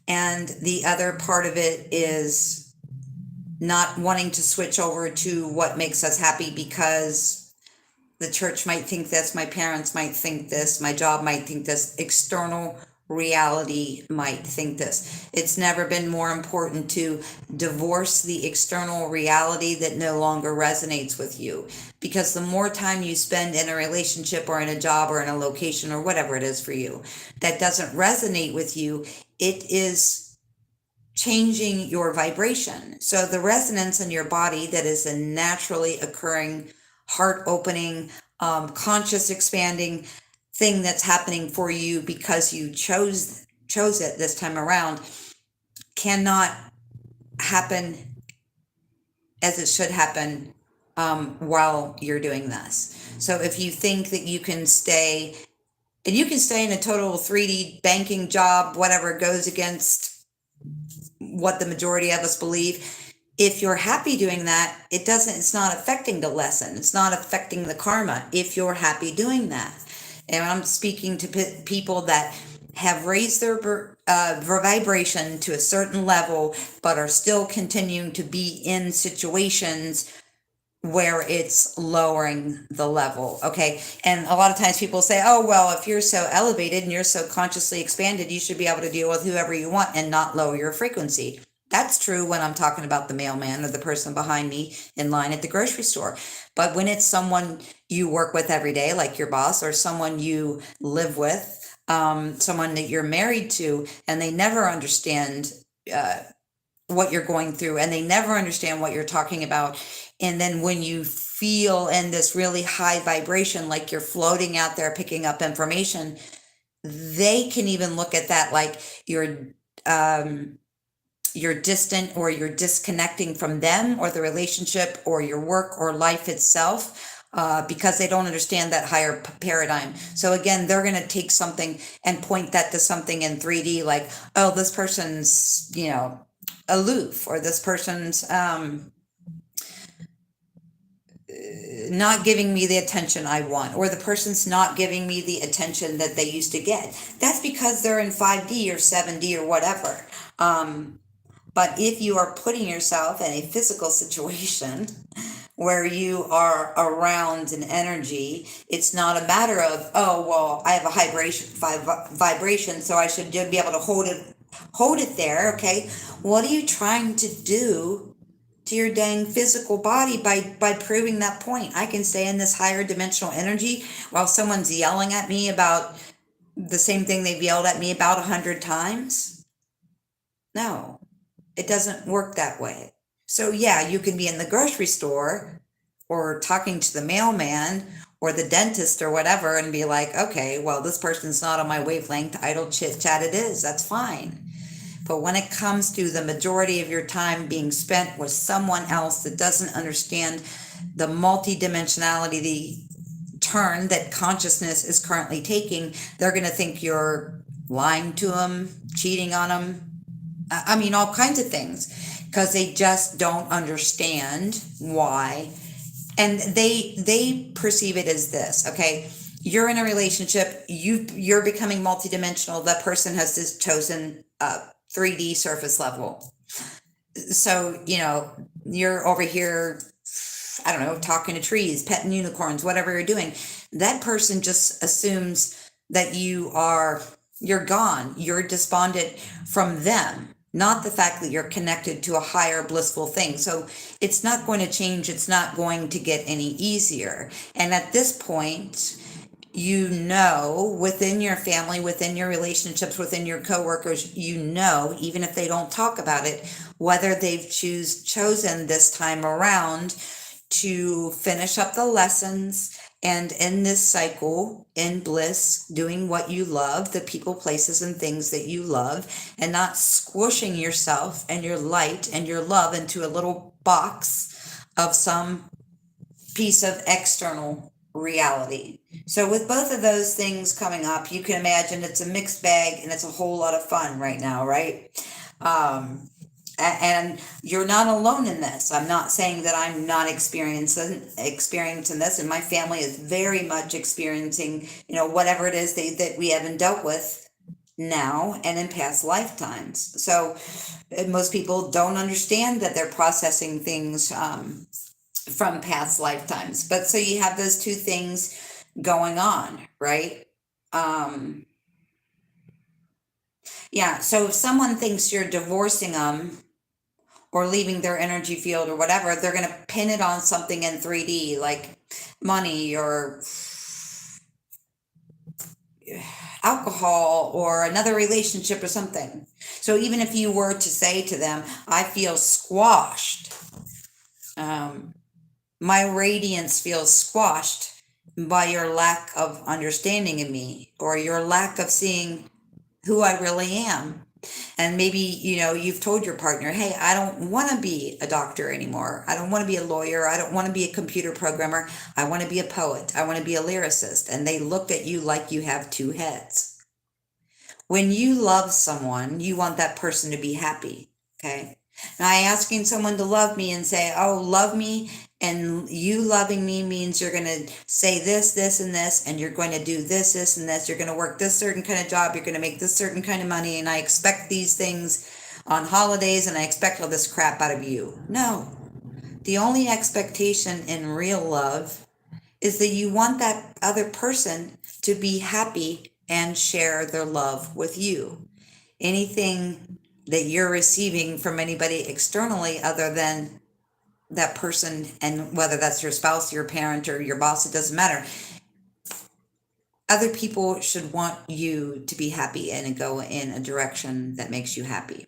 And the other part of it is not wanting to switch over to what makes us happy because The church might think this, my parents might think this, my job might think this, external reality might think this. It's never been more important to divorce the external reality that no longer resonates with you. Because the more time you spend in a relationship or in a job or in a location or whatever it is for you that doesn't resonate with you, it is changing your vibration. So the resonance in your body that is a naturally occurring, heart opening, conscious expanding thing that's happening for you because you chose it this time around cannot happen as it should happen while you're doing this. So if you think that you can stay, and you can stay in a total 3D banking job, whatever goes against what the majority of us believe, if you're happy doing that, it's not affecting the lesson. It's not affecting the karma if you're happy doing that. And I'm speaking to people that have raised their vibration to a certain level, but are still continuing to be in situations where it's lowering the level. Okay. And a lot of times people say, oh, well, if you're so elevated and you're so consciously expanded, you should be able to deal with whoever you want and not lower your frequency. That's true when I'm talking about the mailman or the person behind me in line at the grocery store. But when it's someone you work with every day, like your boss, or someone you live with, someone that you're married to, and they never understand what you're going through, and they never understand what you're talking about. And then when you feel in this really high vibration, like you're floating out there picking up information, they can even look at that like you're distant, or you're disconnecting from them or the relationship or your work or life itself, because they don't understand that higher paradigm. So again, they're going to take something and point that to something in 3D, like, oh, this person's, aloof, or this person's not giving me the attention I want, or the person's not giving me the attention that they used to get. That's because they're in 5D or 7D or whatever. But if you are putting yourself in a physical situation where you are around an energy, it's not a matter of, oh, well, I have a vibration, so I should be able to hold it there. Okay. What are you trying to do to your dang physical body by proving that point? I can stay in this higher dimensional energy while someone's yelling at me about the same thing they've yelled at me about 100 times. No, it doesn't work that way. So yeah, you can be in the grocery store or talking to the mailman or the dentist or whatever and be like, okay, well, this person's not on my wavelength, idle chit chat it is, that's fine. But when it comes to the majority of your time being spent with someone else that doesn't understand the multidimensionality, the turn that consciousness is currently taking, they're going to think you're lying to them, cheating on them. I mean, all kinds of things, because they just don't understand why. And they perceive it as this, okay? You're in a relationship, you're becoming multidimensional. That person has just chosen 3D surface level. So, you're over here, I don't know, talking to trees, petting unicorns, whatever you're doing. That person just assumes that you're gone. You're despondent from them, not the fact that you're connected to a higher blissful thing. So it's not going to change. It's not going to get any easier. And at this point, within your family, within your relationships, within your coworkers, even if they don't talk about it, whether they've chosen this time around to finish up the lessons and in this cycle, in bliss, doing what you love, the people, places, and things that you love, and not squishing yourself and your light and your love into a little box of some piece of external reality. So with both of those things coming up, you can imagine it's a mixed bag and it's a whole lot of fun right now, right? And you're not alone in this. I'm not saying that I'm not experiencing this, and my family is very much experiencing, whatever it is that we haven't dealt with now and in past lifetimes. So most people don't understand that they're processing things from past lifetimes. But so you have those two things going on, right? Um, yeah. So if someone thinks you're divorcing them or leaving their energy field or whatever, they're going to pin it on something in 3D, like money or alcohol or another relationship or something. So even if you were to say to them, I feel squashed, my radiance feels squashed by your lack of understanding of me or your lack of seeing who I really am. And maybe, you've told your partner, hey, I don't want to be a doctor anymore. I don't want to be a lawyer. I don't want to be a computer programmer. I want to be a poet. I want to be a lyricist. And they look at you like you have two heads. When you love someone, you want that person to be happy. Okay. Now, asking someone to love me and say, oh, love me, and you loving me means you're going to say this, this, and this, and you're going to do this, this, and this. You're going to work this certain kind of job. You're going to make this certain kind of money. And I expect these things on holidays, and I expect all this crap out of you. No. The only expectation in real love is that you want that other person to be happy and share their love with you. Anything that you're receiving from anybody externally other than that person, and whether that's your spouse, your parent, or your boss, it doesn't matter. Other people should want you to be happy and go in a direction that makes you happy.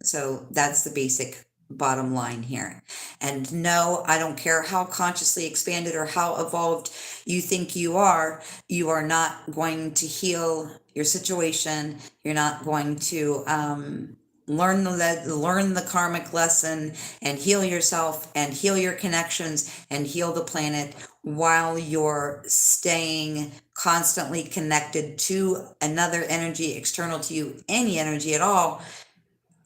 So that's the basic bottom line here. And no, I don't care how consciously expanded or how evolved you think you are not going to heal your situation. You're not going to learn the karmic lesson and heal yourself and heal your connections and heal the planet while you're staying constantly connected to another energy external to you, any energy at all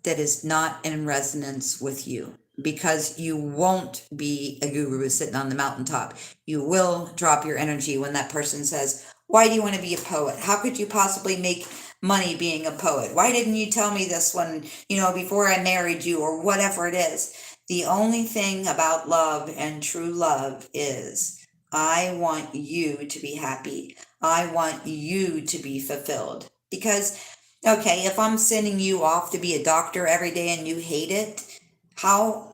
that is not in resonance with you, because you won't be a guru sitting on the mountaintop. You will drop your energy when that person says, why do you want to be a poet? How could you possibly make money being a poet? Why didn't you tell me this when, before I married you, or whatever it is? The only thing about love and true love is, I want you to be happy. I want you to be fulfilled. Because, okay, if I'm sending you off to be a doctor every day and you hate it, how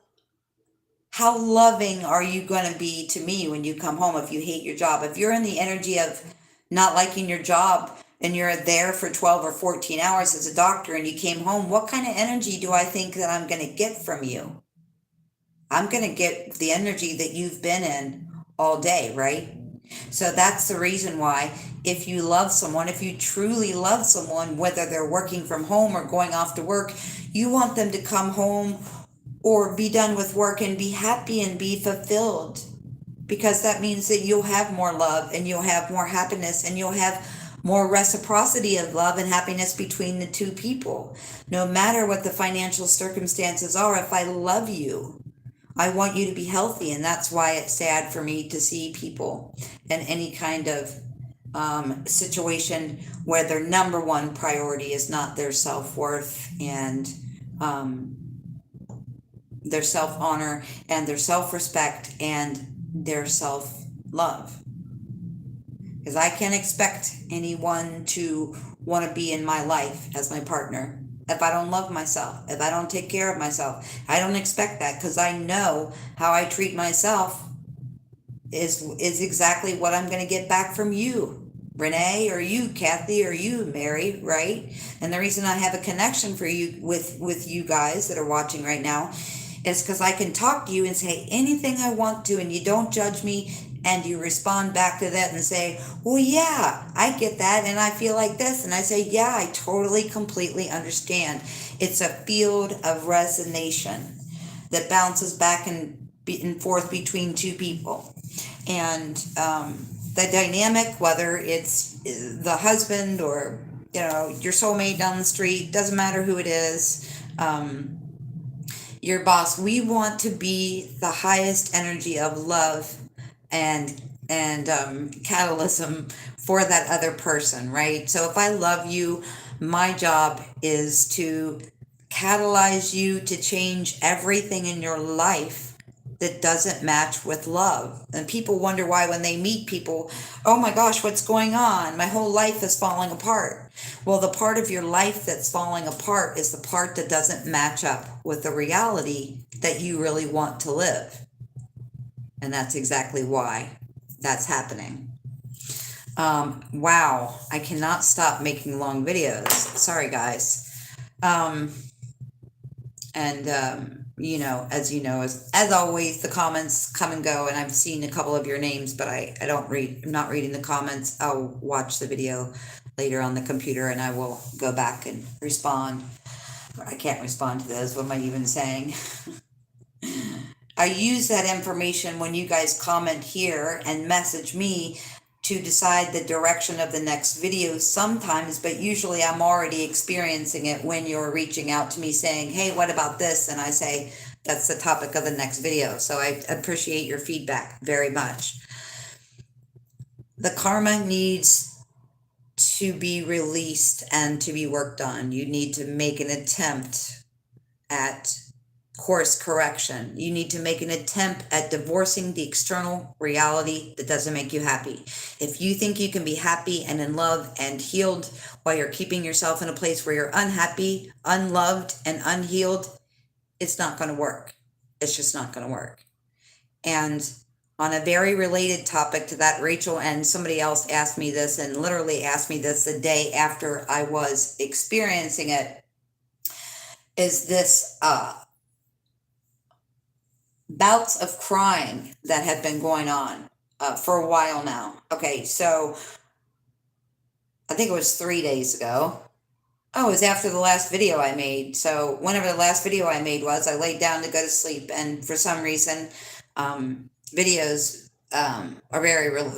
loving are you going to be to me when you come home if you hate your job? If you're in the energy of not liking your job and you're there for 12 or 14 hours as a doctor and you came home, what kind of energy do I think that I'm going to get from you? I'm going to get the energy that you've been in all day, right? So that's the reason why, if you love someone, if you truly love someone, whether they're working from home or going off to work, you want them to come home or be done with work and be happy and be fulfilled, because that means that you'll have more love and you'll have more happiness and you'll have more reciprocity of love and happiness between the two people. No matter what the financial circumstances are, if I love you, I want you to be healthy. And that's why it's sad for me to see people in any kind of situation where their number one priority is not their self-worth and their self-honor and their self-respect and their self-love. Because I can't expect anyone to want to be in my life as my partner if I don't love myself, if I don't take care of myself. I don't expect that, because I know how I treat myself is exactly what I'm going to get back from you, Renee, or you, Kathy, or you, Mary, right? And the reason I have a connection for you with you guys that are watching right now is because I can talk to you and say anything I want to, and you don't judge me, and you respond back to that and say, well, yeah, I get that, and I feel like this. And I say, yeah, I totally, completely understand. It's a field of resonation that bounces back and forth between two people. And the dynamic, whether it's the husband or, your soulmate down the street, doesn't matter who it is, your boss, we want to be the highest energy of love and catalysm for that other person, right? So if I love you, my job is to catalyze you to change everything in your life that doesn't match with love. And people wonder why when they meet people, oh my gosh, what's going on? My whole life is falling apart. Well, the part of your life that's falling apart is the part that doesn't match up with the reality that you really want to live. And that's exactly why that's happening. Wow, I cannot stop making long videos. Sorry, guys. As you know, as always, the comments come and go, and I've seen a couple of your names, but I don't read, I'm not reading the comments. I'll watch the video later on the computer and I will go back and respond. I can't respond to those. What am I even saying? I use that information when you guys comment here and message me to decide the direction of the next video sometimes, but usually I'm already experiencing it when you're reaching out to me saying, hey, what about this? And I say, that's the topic of the next video. So I appreciate your feedback very much. The karma needs to be released and to be worked on. You need to make an attempt at course correction. You need to make an attempt at divorcing the external reality that doesn't make you happy. If you think you can be happy and in love and healed while you're keeping yourself in a place where you're unhappy, unloved, and unhealed, it's not going to work. It's just not going to work. And on a very related topic to that, Rachel and somebody else asked me this, and literally asked me this the day after I was experiencing it, is this bouts of crying that have been going on for a while now. Okay, so I think it was 3 days ago. Oh, it was after the last video I made. So whenever the last video I made was, I laid down to go to sleep, and for some reason, videos are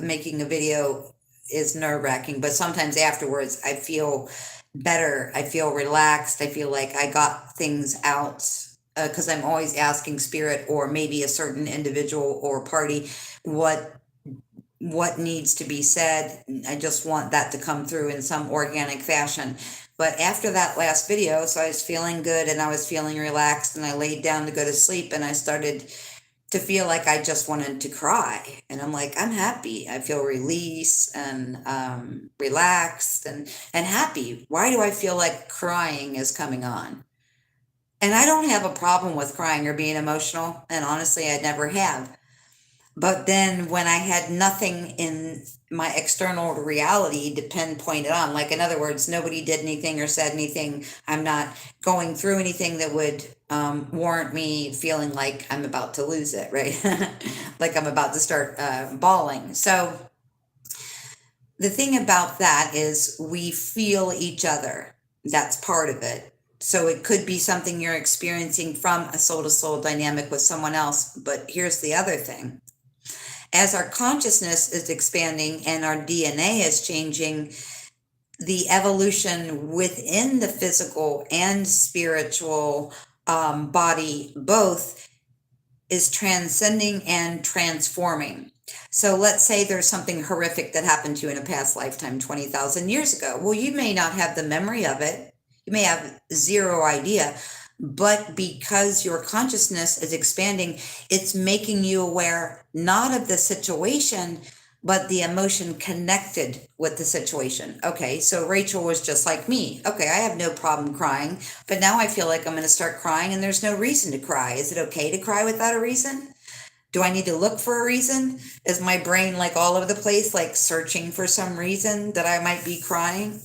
making a video is nerve-wracking, but sometimes afterwards I feel better. I feel relaxed. I feel like I got things out. Because I'm always asking spirit or maybe a certain individual or party what needs to be said. I just want that to come through in some organic fashion. But after that last video, so I was feeling good and I was feeling relaxed, and I laid down to go to sleep, and I started to feel like I just wanted to cry. And I'm like, I'm happy. I feel release and relaxed and happy. Why do I feel like crying is coming on? And I don't have a problem with crying or being emotional, and honestly, I never have. But then when I had nothing in my external reality to pinpoint it on, like in other words, nobody did anything or said anything, I'm not going through anything that would warrant me feeling like I'm about to lose it, right? Like I'm about to start bawling. So the thing about that is we feel each other. That's part of it. So it could be something you're experiencing from a soul-to-soul dynamic with someone else. But here's the other thing. As our consciousness is expanding and our DNA is changing, the evolution within the physical and spiritual body both is transcending and transforming. So let's say there's something horrific that happened to you in a past lifetime 20,000 years ago. Well, you may not have the memory of it. You may have zero idea, but because your consciousness is expanding, it's making you aware not of the situation, but the emotion connected with the situation. Okay, so Rachel was just like me. Okay, I have no problem crying, but now I feel like I'm going to start crying and there's no reason to cry. Is it okay to cry without a reason? Do I need to look for a reason? Is my brain like all over the place, like searching for some reason that I might be crying?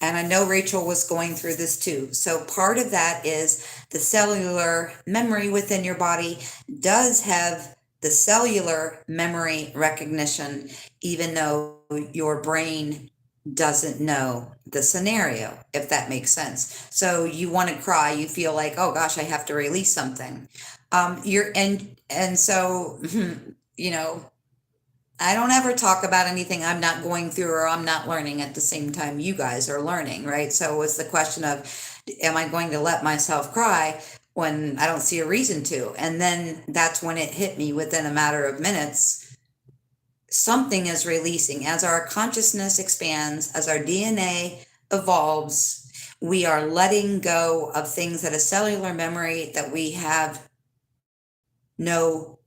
And I know Rachel was going through this too. So part of that is the cellular memory within your body does have the cellular memory recognition, even though your brain doesn't know the scenario, if that makes sense. So you want to cry, you feel like, oh gosh, I have to release something. So, I don't ever talk about anything I'm not going through or I'm not learning at the same time you guys are learning, right? So it was the question of, am I going to let myself cry when I don't see a reason to? And then that's when it hit me within a matter of minutes. Something is releasing. As our consciousness expands, as our DNA evolves, we are letting go of things that a cellular memory that we have no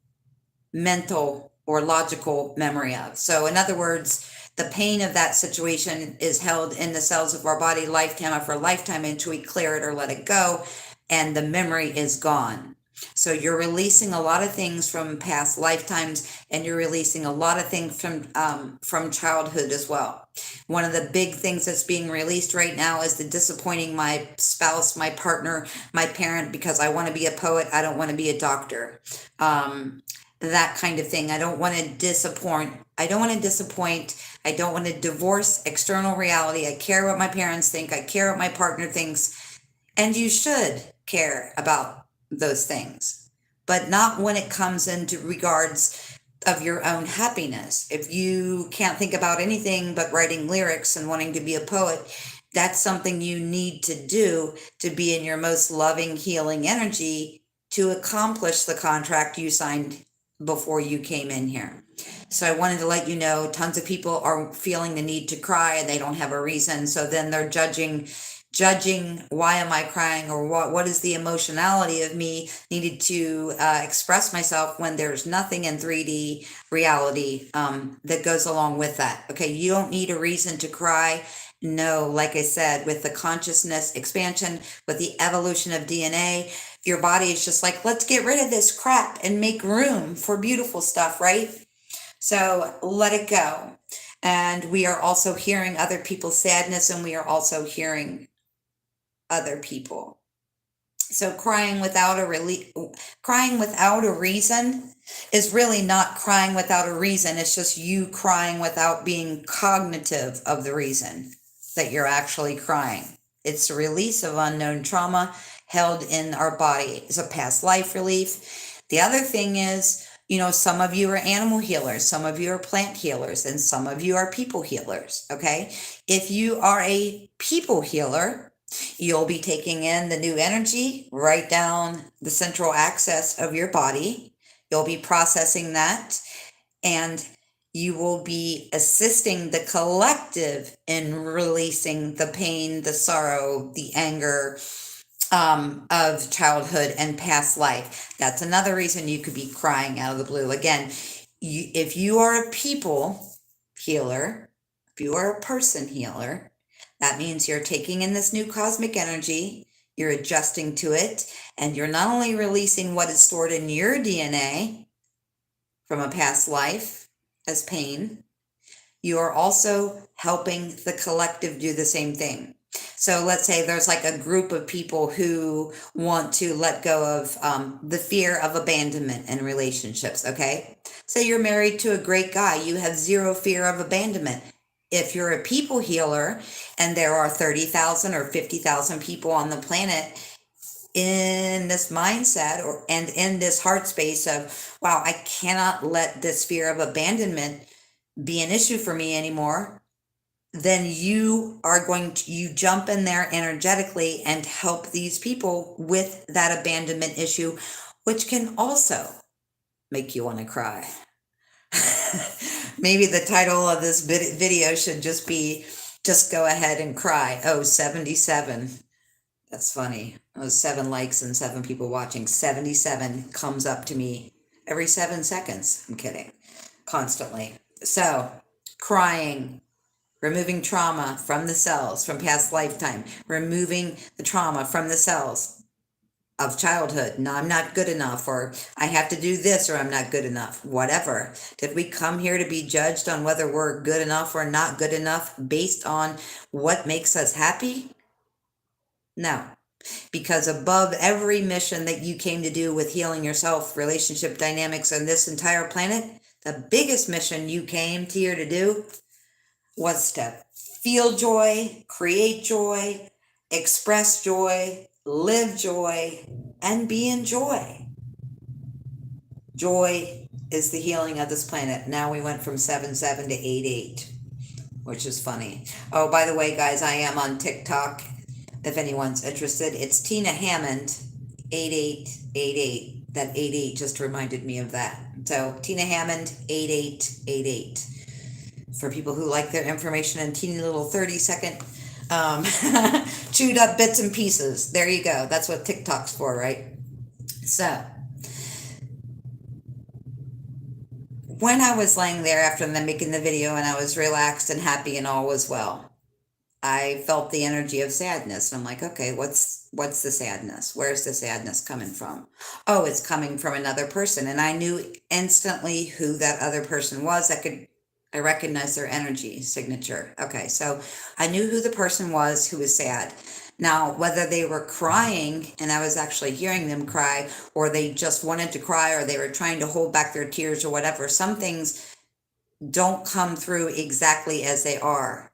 mental or logical memory of. So, in other words, the pain of that situation is held in the cells of our body lifetime after lifetime until we clear it or let it go, and the memory is gone. So you're releasing a lot of things from past lifetimes, and you're releasing a lot of things from childhood as well. One of the big things that's being released right now is the disappointing my spouse, my partner, my parent, because I want to be a poet. I don't want to be a doctor. That kind of thing. I don't want to disappoint. I don't want to disappoint. I don't want to divorce external reality. I care what my parents think. I care what my partner thinks. And you should care about those things, but not when it comes into regards of your own happiness. If you can't think about anything but writing lyrics and wanting to be a poet, that's something you need to do to be in your most loving, healing energy to accomplish the contract you signed before you came in here. So I wanted to let you know, tons of people are feeling the need to cry and they don't have a reason. So then they're judging, why am I crying, or what is the emotionality of me needed to express myself, when there's nothing in 3D reality that goes along with that. Okay, you don't need a reason to cry. No, like I said, with the consciousness expansion, with the evolution of DNA, your body is just like, let's get rid of this crap and make room for beautiful stuff, right? So let it go. And we are also hearing other people's sadness, and we are also hearing other people. So crying without a reason is really not crying without a reason. It's just you crying without being cognitive of the reason that you're actually crying. It's a release of unknown trauma held in our body. It's a past life relief. The other thing is, some of you are animal healers, some of you are plant healers, and some of you are people healers. Okay. If you are a people healer, you'll be taking in the new energy right down the central axis of your body. You'll be processing that, and you will be assisting the collective in releasing the pain, the sorrow, the anger of childhood and past life. That's another reason you could be crying out of the blue. Again, if you are a people healer, if you are a person healer, that means you're taking in this new cosmic energy, you're adjusting to it, and you're not only releasing what is stored in your DNA from a past life as pain, you are also helping the collective do the same thing. So let's say there's like a group of people who want to let go of the fear of abandonment in relationships, okay? Say you're married to a great guy, you have zero fear of abandonment. If you're a people healer and there are 30,000 or 50,000 people on the planet in this mindset and in this heart space of, wow, I cannot let this fear of abandonment be an issue for me anymore, then you jump in there energetically and help these people with that abandonment issue, which can also make you want to cry. Maybe the title of this video should just be, just go ahead and cry. Oh, 77. That's funny. Those 7 likes and 7 people watching. 77 comes up to me every 7 seconds. I'm kidding. Constantly. So, crying, removing trauma from the cells from past lifetime, removing the trauma from the cells of childhood. No, I'm not good enough, or I have to do this, or I'm not good enough, whatever. Did we come here to be judged on whether we're good enough or not good enough based on what makes us happy? No. Because above every mission that you came to do with healing yourself, relationship dynamics, on this entire planet, the biggest mission you came here to do was to feel joy, create joy, express joy, live joy, and be in joy. Joy is the healing of this planet. Now we went from 7-7 to 8-8, which is funny. Oh, by the way, guys, I am on TikTok. If anyone's interested, it's Tina Hammond 8888. That 88 just reminded me of that. So Tina Hammond 8888. For people who like their information in teeny little 30-second chewed up bits and pieces. There you go. That's what TikTok's for, right? So when I was laying there after them making the video and I was relaxed and happy and all was well, I felt the energy of sadness. And I'm like, okay, what's the sadness? Where's the sadness coming from? Oh, it's coming from another person. And I knew instantly who that other person was. I recognized their energy signature. Okay, so I knew who the person was who was sad. Now, whether they were crying and I was actually hearing them cry, or they just wanted to cry, or they were trying to hold back their tears or whatever, some things don't come through exactly as they are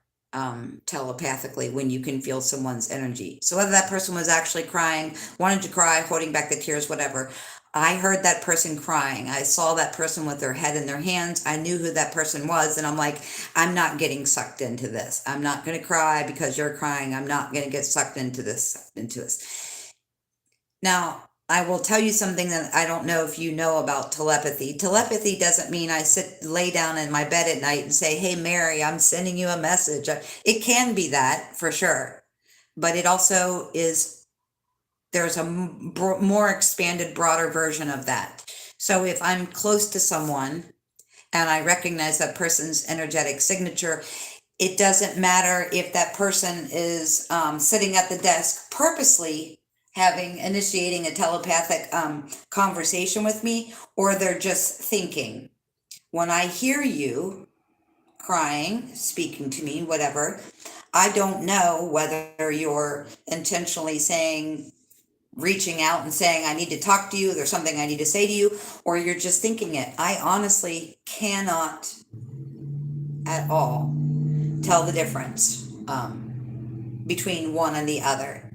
telepathically when you can feel someone's energy. So whether that person was actually crying, wanted to cry, holding back the tears, whatever, I heard that person crying. I saw that person with their head in their hands. I knew who that person was. And I'm like, I'm not getting sucked into this. I'm not going to cry because you're crying. I'm not going to get sucked into this. Now, I will tell you something that I don't know if you know about telepathy. Telepathy doesn't mean I lay down in my bed at night and say, hey, Mary, I'm sending you a message. It can be that for sure. But it also is, there's a more expanded, broader version of that. So if I'm close to someone and I recognize that person's energetic signature, it doesn't matter if that person is sitting at the desk purposely initiating a telepathic conversation with me, or they're just thinking. When I hear you crying, speaking to me, whatever, I don't know whether you're intentionally reaching out and saying, I need to talk to you, there's something I need to say to you, or you're just thinking it. I honestly cannot at all tell the difference between one and the other.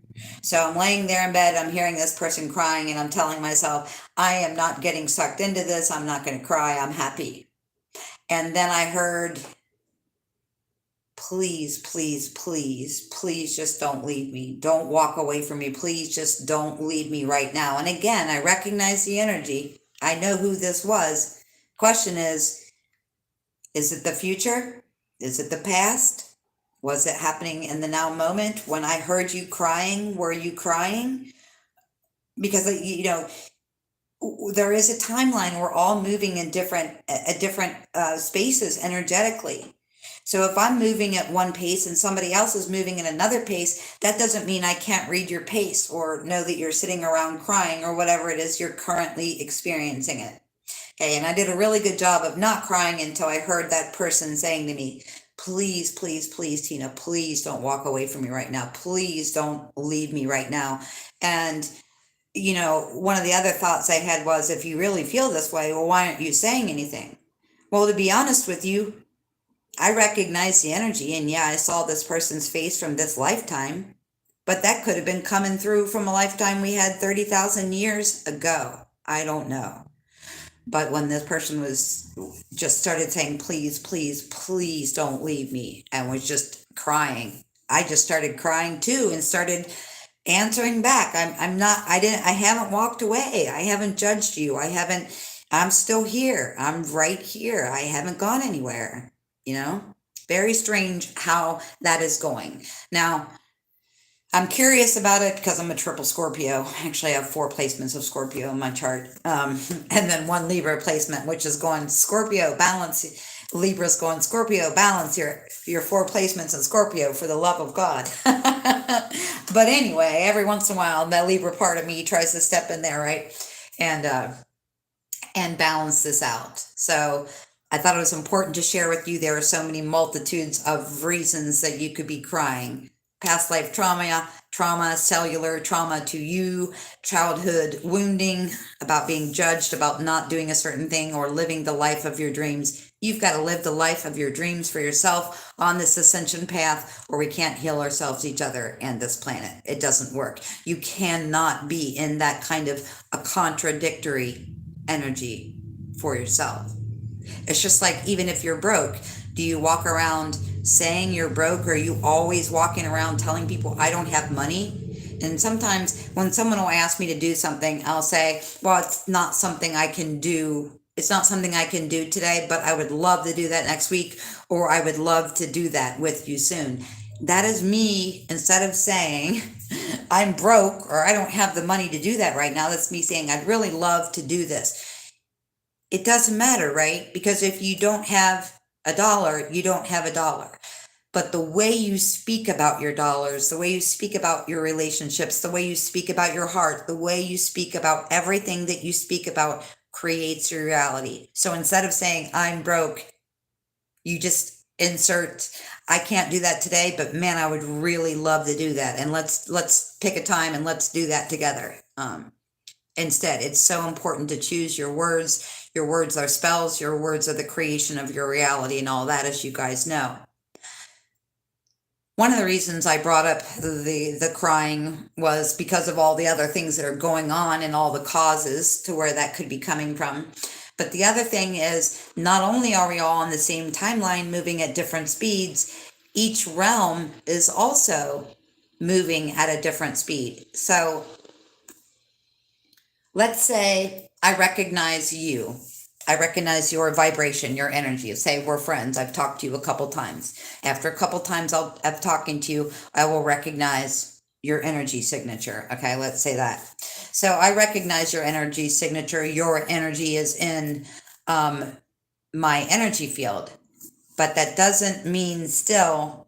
So I'm laying there in bed, I'm hearing this person crying, and I'm telling myself, I am not getting sucked into this, I'm not going to cry, I'm happy. And then I heard, please, please, please, please just don't leave me. Don't walk away from me. Please just don't leave me right now. And again, I recognize the energy. I know who this was. Question is it the future? Is it the past? Was it happening in the now moment? When I heard you crying, were you crying? Because, there is a timeline. We're all moving in different spaces energetically. So if I'm moving at one pace and somebody else is moving at another pace, that doesn't mean I can't read your pace or know that you're sitting around crying or whatever it is you're currently experiencing it. Okay, and I did a really good job of not crying until I heard that person saying to me, please, please, please, Tina, please don't walk away from me right now. Please don't leave me right now. And, one of the other thoughts I had was, if you really feel this way, well, why aren't you saying anything? Well, to be honest with you, I recognize the energy, and yeah, I saw this person's face from this lifetime, but that could have been coming through from a lifetime we had 30,000 years ago. I don't know. But when this person just started saying, please, please, please don't leave me, and was just crying, I just started crying too and started answering back. I haven't walked away. I haven't judged you. I'm still here. I'm right here. I haven't gone anywhere, Very strange how that is going. Now, I'm curious about it because I'm a triple Scorpio. Actually, I have 4 placements of Scorpio in my chart. And then 1 Libra placement, which is going Scorpio, balance. Libra's going Scorpio, balance your 4 placements in Scorpio for the love of God. But anyway, every once in a while, that Libra part of me tries to step in there, right? And balance this out. So I thought it was important to share with you. There are so many multitudes of reasons that you could be crying. Past life trauma, cellular trauma to you, childhood wounding, about being judged, about not doing a certain thing or living the life of your dreams. You've got to live the life of your dreams for yourself on this ascension path, or we can't heal ourselves, each other, and this planet. It doesn't work. You cannot be in that kind of a contradictory energy for yourself. It's just like, even if you're broke, do you walk around saying you're broke, or are you always walking around telling people I don't have money? And sometimes when someone will ask me to do something, I'll say, well, it's not something I can do. It's not something I can do today, but I would love to do that next week, or I would love to do that with you soon. That is me, instead of saying I'm broke or I don't have the money to do that right now, that's me saying I'd really love to do this. it doesn't matter, right? Because if you don't have a dollar, you don't have a dollar. But the way you speak about your dollars, the way you speak about your relationships, the way you speak about your heart, the way you speak about everything that you speak about creates your reality. So instead of saying, I'm broke, you just insert, I can't do that today, but man, I would really love to do that. And let's pick a time and let's do that together. Instead, it's so important to choose your words. Your words are spells, your words are the creation of your reality and all that, as you guys know. One of the reasons I brought up the crying was because of all the other things that are going on and all the causes to where that could be coming from. But the other thing is, not only are we all on the same timeline moving at different speeds, each realm is also moving at a different speed. So let's say I recognize you. I recognize your vibration, your energy. Say we're friends. I've talked to you a couple times. After a couple times of talking to you, I will recognize your energy signature. Okay, let's say that. So I recognize your energy signature. Your energy is in my energy field. But that doesn't mean still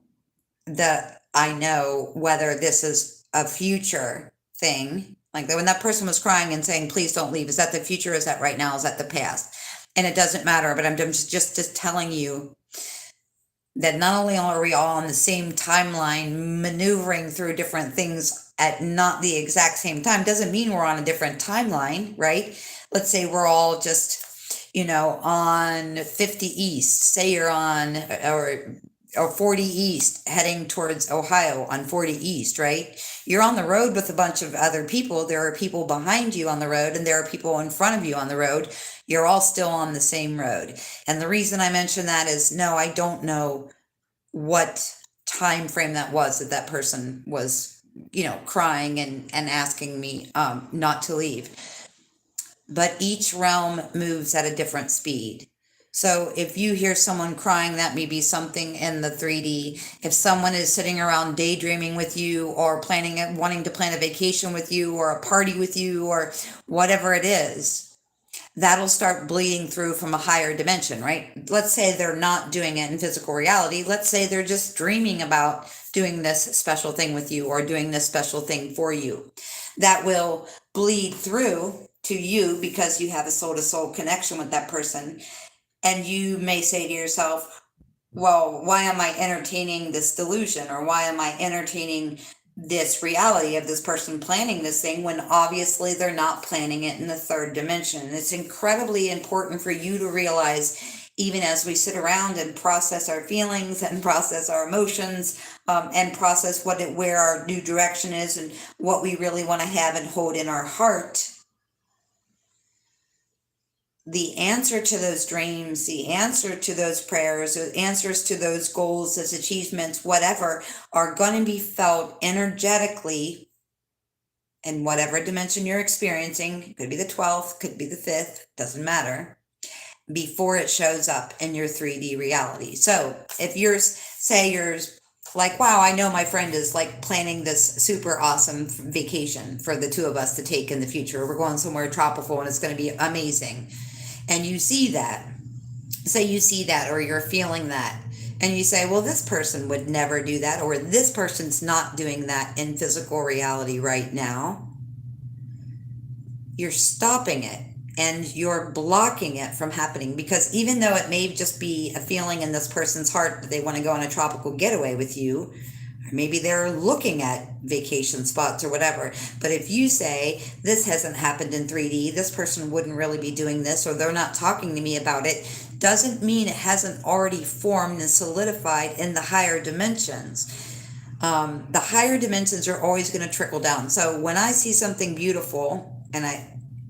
that I know whether this is a future thing. Like when that person was crying and saying, please don't leave. Is that the future? Is that right now? Is that the past? And it doesn't matter, but I'm just telling you that not only are we all on the same timeline, maneuvering through different things at not the exact same time, doesn't mean we're on a different timeline, right? Let's say we're all just, on 50 East, say you're on, or 40 East heading towards Ohio on 40 East, right? You're on the road with a bunch of other people. There are people behind you on the road and there are people in front of you on the road. You're all still on the same road. And the reason I mention that is, no, I don't know what time frame that was that person was, crying and asking me not to leave. But each realm moves at a different speed. So if you hear someone crying, that may be something in the 3D. If someone is sitting around daydreaming with you or wanting to plan a vacation with you or a party with you or whatever it is, that'll start bleeding through from a higher dimension, right? Let's say they're not doing it in physical reality. Let's say they're just dreaming about doing this special thing with you or doing this special thing for you. That will bleed through to you because you have a soul-to-soul connection with that person. And you may say to yourself, well, why am I entertaining this delusion? Or why am I entertaining this reality of this person planning this thing when obviously they're not planning it in the third dimension? And it's incredibly important for you to realize, even as we sit around and process our feelings and process our emotions, and process where our new direction is and what we really want to have and hold in our heart, the answer to those dreams, the answer to those prayers, the answers to those goals, those achievements, whatever, are going to be felt energetically in whatever dimension you're experiencing. Could be the 12th, could be the 5th, doesn't matter, before it shows up in your 3D reality. So if you're like, wow, I know my friend is like planning this super awesome vacation for the two of us to take in the future. We're going somewhere tropical and it's going to be amazing. And you see that, say you see that, or you're feeling that, and you say, well, this person would never do that, or this person's not doing that in physical reality right now. You're stopping it and you're blocking it from happening, because even though it may just be a feeling in this person's heart that they want to go on a tropical getaway with you, or maybe they're looking at vacation spots or whatever. But if you say, this hasn't happened in 3D, this person wouldn't really be doing this, or they're not talking to me about it, doesn't mean it hasn't already formed and solidified in the higher dimensions. The higher dimensions are always going to trickle down. So when I see something beautiful and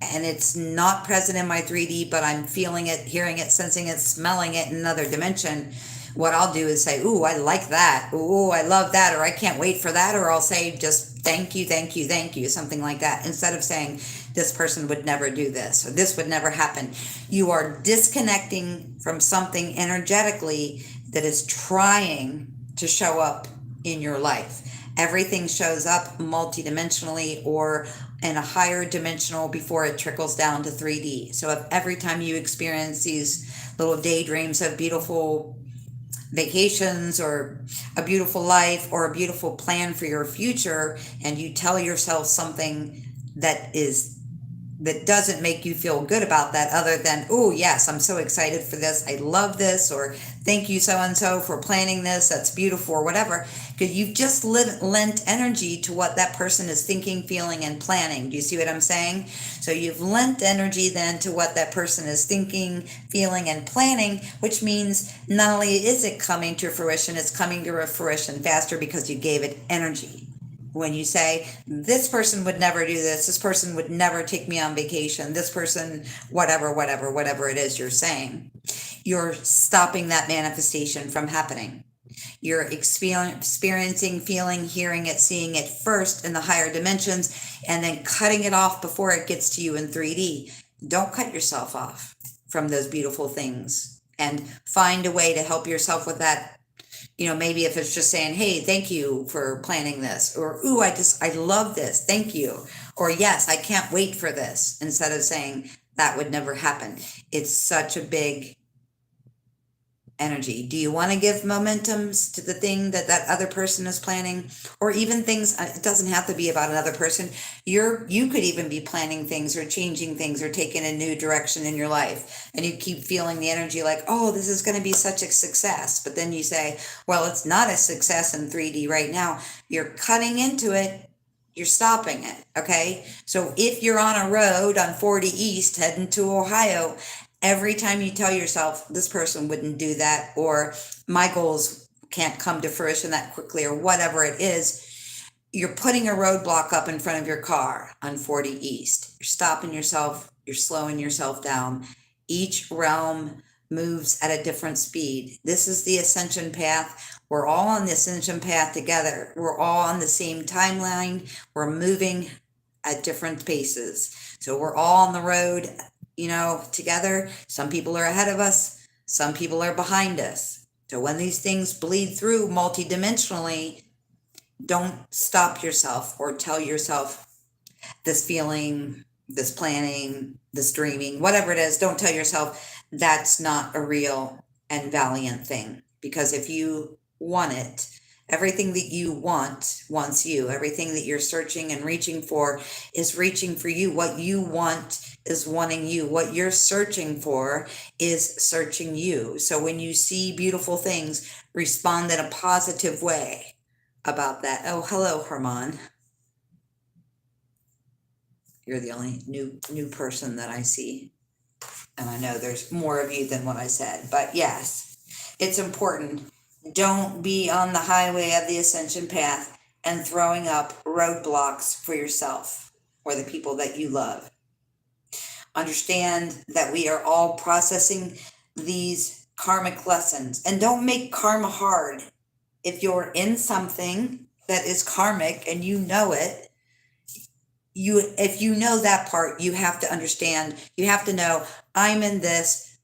it's not present in my 3D, but I'm feeling it, hearing it, sensing it, smelling it in another dimension, what I'll do is say, ooh, I like that. Ooh, I love that. Or I can't wait for that. Or I'll say just thank you, thank you, thank you, something like that. Instead of saying this person would never do this or this would never happen. You are disconnecting from something energetically that is trying to show up in your life. Everything shows up multidimensionally or in a higher dimensional before it trickles down to 3D. So if every time you experience these little daydreams of beautiful vacations or a beautiful life or a beautiful plan for your future, and you tell yourself something that doesn't make you feel good about that, other than, oh yes, I'm so excited for this, I love this, or thank you so and so for planning this, that's beautiful, or whatever, because you've just lent energy to what that person is thinking, feeling, and planning. Do you see what I'm saying? So you've lent energy then to what that person is thinking, feeling, and planning, which means not only is it coming to fruition, it's coming to fruition faster because you gave it energy. When you say, this person would never do this person would never take me on vacation, this person, whatever it is you're saying, you're stopping that manifestation from happening. You're experiencing, feeling, hearing it, seeing it first in the higher dimensions, and then cutting it off before it gets to you in 3D. Don't cut yourself off from those beautiful things, and find a way to help yourself with that. Maybe if it's just saying, hey, thank you for planning this, or, ooh, I love this, thank you, or yes, I can't wait for this, instead of saying that would never happen. It's such a big energy. Do you want to give momentums to the thing that other person is planning, or even things? It doesn't have to be about another person. You could even be planning things or changing things or taking a new direction in your life, and you keep feeling the energy like, oh, this is going to be such a success, but then you say, well, it's not a success in 3D right now. You're cutting into it, you're stopping it. Okay, so if you're on a road on 40 East heading to Ohio, every time you tell yourself, this person wouldn't do that, or my goals can't come to fruition that quickly, or whatever it is, you're putting a roadblock up in front of your car on 40 East. You're stopping yourself, you're slowing yourself down. Each realm moves at a different speed. This is the ascension path. We're all on the ascension path together. We're all on the same timeline. We're moving at different paces. So we're all on the road, together. Some people are ahead of us, some people are behind us. So when these things bleed through multidimensionally, don't stop yourself or tell yourself this feeling, this planning, this dreaming, whatever it is, don't tell yourself that's not a real and valiant thing. Because if you want it, everything that you want wants you. Everything that you're searching and reaching for is reaching for you. What you want is wanting you. What you're searching for is searching you. So when you see beautiful things, respond in a positive way about that. Oh, hello, Herman. You're the only new person that I see. And I know there's more of you than what I said. But yes, it's important. Don't be on the highway of the ascension path and throwing up roadblocks for yourself or the people that you love. Understand that we are all processing these karmic lessons, and don't make karma hard. If you're in something that is karmic and you know it, if you know that part, you have to understand, you have to know, I'm in this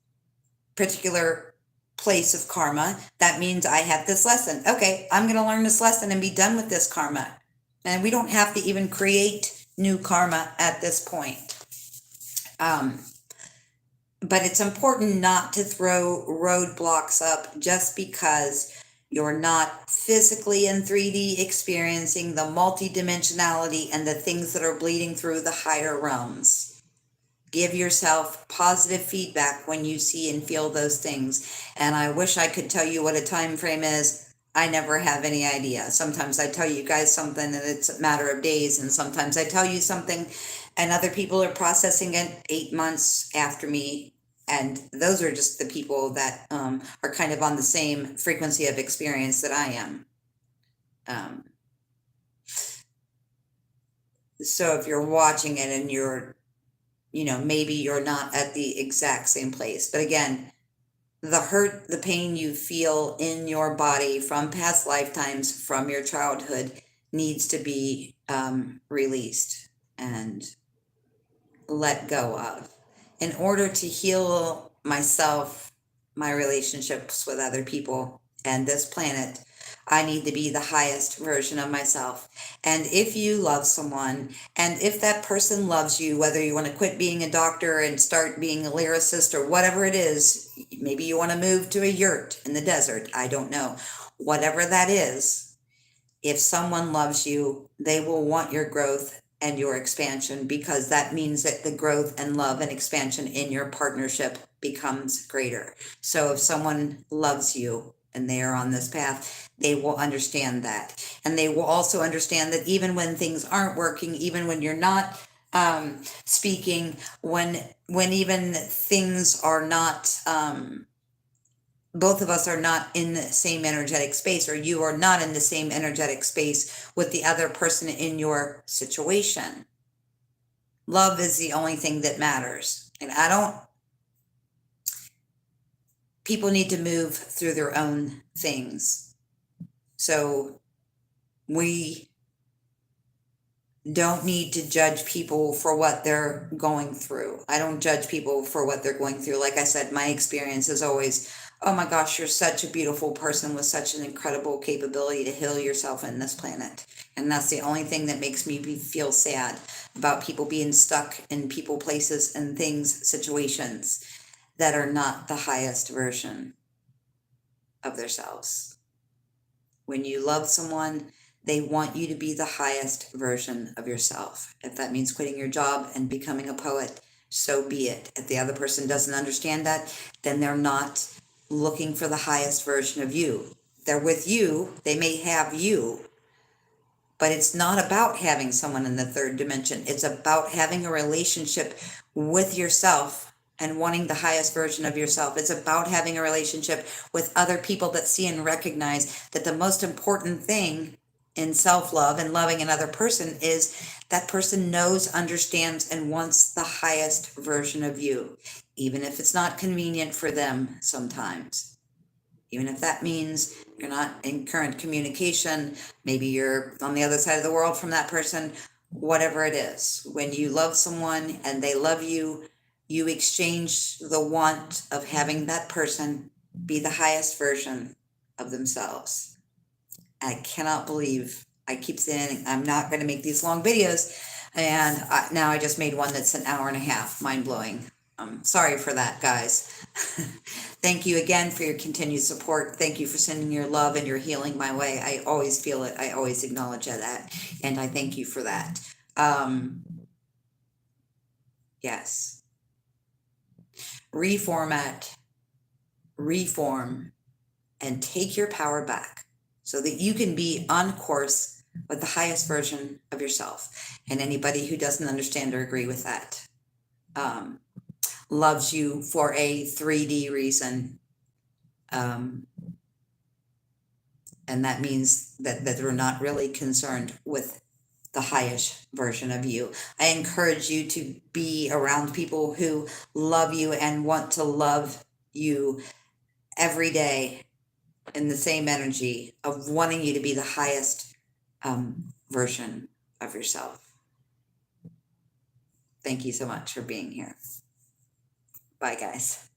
particular place of karma. That means I have this lesson. Okay, I'm going to learn this lesson and be done with this karma. And we don't have to even create new karma at this point. But it's important not to throw roadblocks up just because you're not physically in 3D experiencing the multidimensionality and the things that are bleeding through the higher realms. Give yourself positive feedback when you see and feel those things. And I wish I could tell you what a time frame is. I never have any idea. Sometimes I tell you guys something and it's a matter of days, and sometimes I tell you something and other people are processing it 8 months after me. And those are just the people that are kind of on the same frequency of experience that I am. So if you're watching it and you're, maybe you're not at the exact same place. But again, the hurt, the pain you feel in your body from past lifetimes, from your childhood, needs to be released and let go of. In order to heal myself, my relationships with other people, and this planet, I need to be the highest version of myself. And if you love someone, and if that person loves you, whether you want to quit being a doctor and start being a lyricist or whatever it is, maybe you want to move to a yurt in the desert, I don't know. Whatever that is, if someone loves you, they will want your growth and your expansion, because that means that the growth and love and expansion in your partnership becomes greater. So if someone loves you and they are on this path, they will understand that. And they will also understand that even when things aren't working, even when you're not speaking, when even things are not both of us are not in the same energetic space, or you are not in the same energetic space with the other person in your situation. Love is the only thing that matters. And people need to move through their own things. So we don't need to judge people for what they're going through. I don't judge people for what they're going through. Like I said, my experience is always, oh my gosh, you're such a beautiful person with such an incredible capability to heal yourself in this planet. And that's the only thing that makes me feel sad about people being stuck in people, places, and things, situations that are not the highest version of themselves. When you love someone, they want you to be the highest version of yourself. If that means quitting your job and becoming a poet, so be it. If the other person doesn't understand that, then they're not looking for the highest version of you. They're with you, they may have you, but it's not about having someone in the third dimension. It's about having a relationship with yourself and wanting the highest version of yourself. It's about having a relationship with other people that see and recognize that the most important thing in self-love and loving another person is that person knows, understands, and wants the highest version of you, even if it's not convenient for them sometimes. Even if that means you're not in current communication, maybe you're on the other side of the world from that person, whatever it is. When you love someone and they love you, you exchange the want of having that person be the highest version of themselves. I cannot believe I keep saying I'm not going to make these long videos, and now I just made one that's an hour and a half. Mind blowing. Sorry for that, guys. Thank you again for your continued support. Thank you for sending your love and your healing my way. I always feel it. I always acknowledge that, and I thank you for that. Yes. Reformat, reform, and take your power back so that you can be on course with the highest version of yourself. And anybody who doesn't understand or agree with that loves you for a 3D reason. And that means that they're not really concerned with the highest version of you. I encourage you to be around people who love you and want to love you every day in the same energy of wanting you to be the highest version of yourself. Thank you so much for being here. Bye, guys.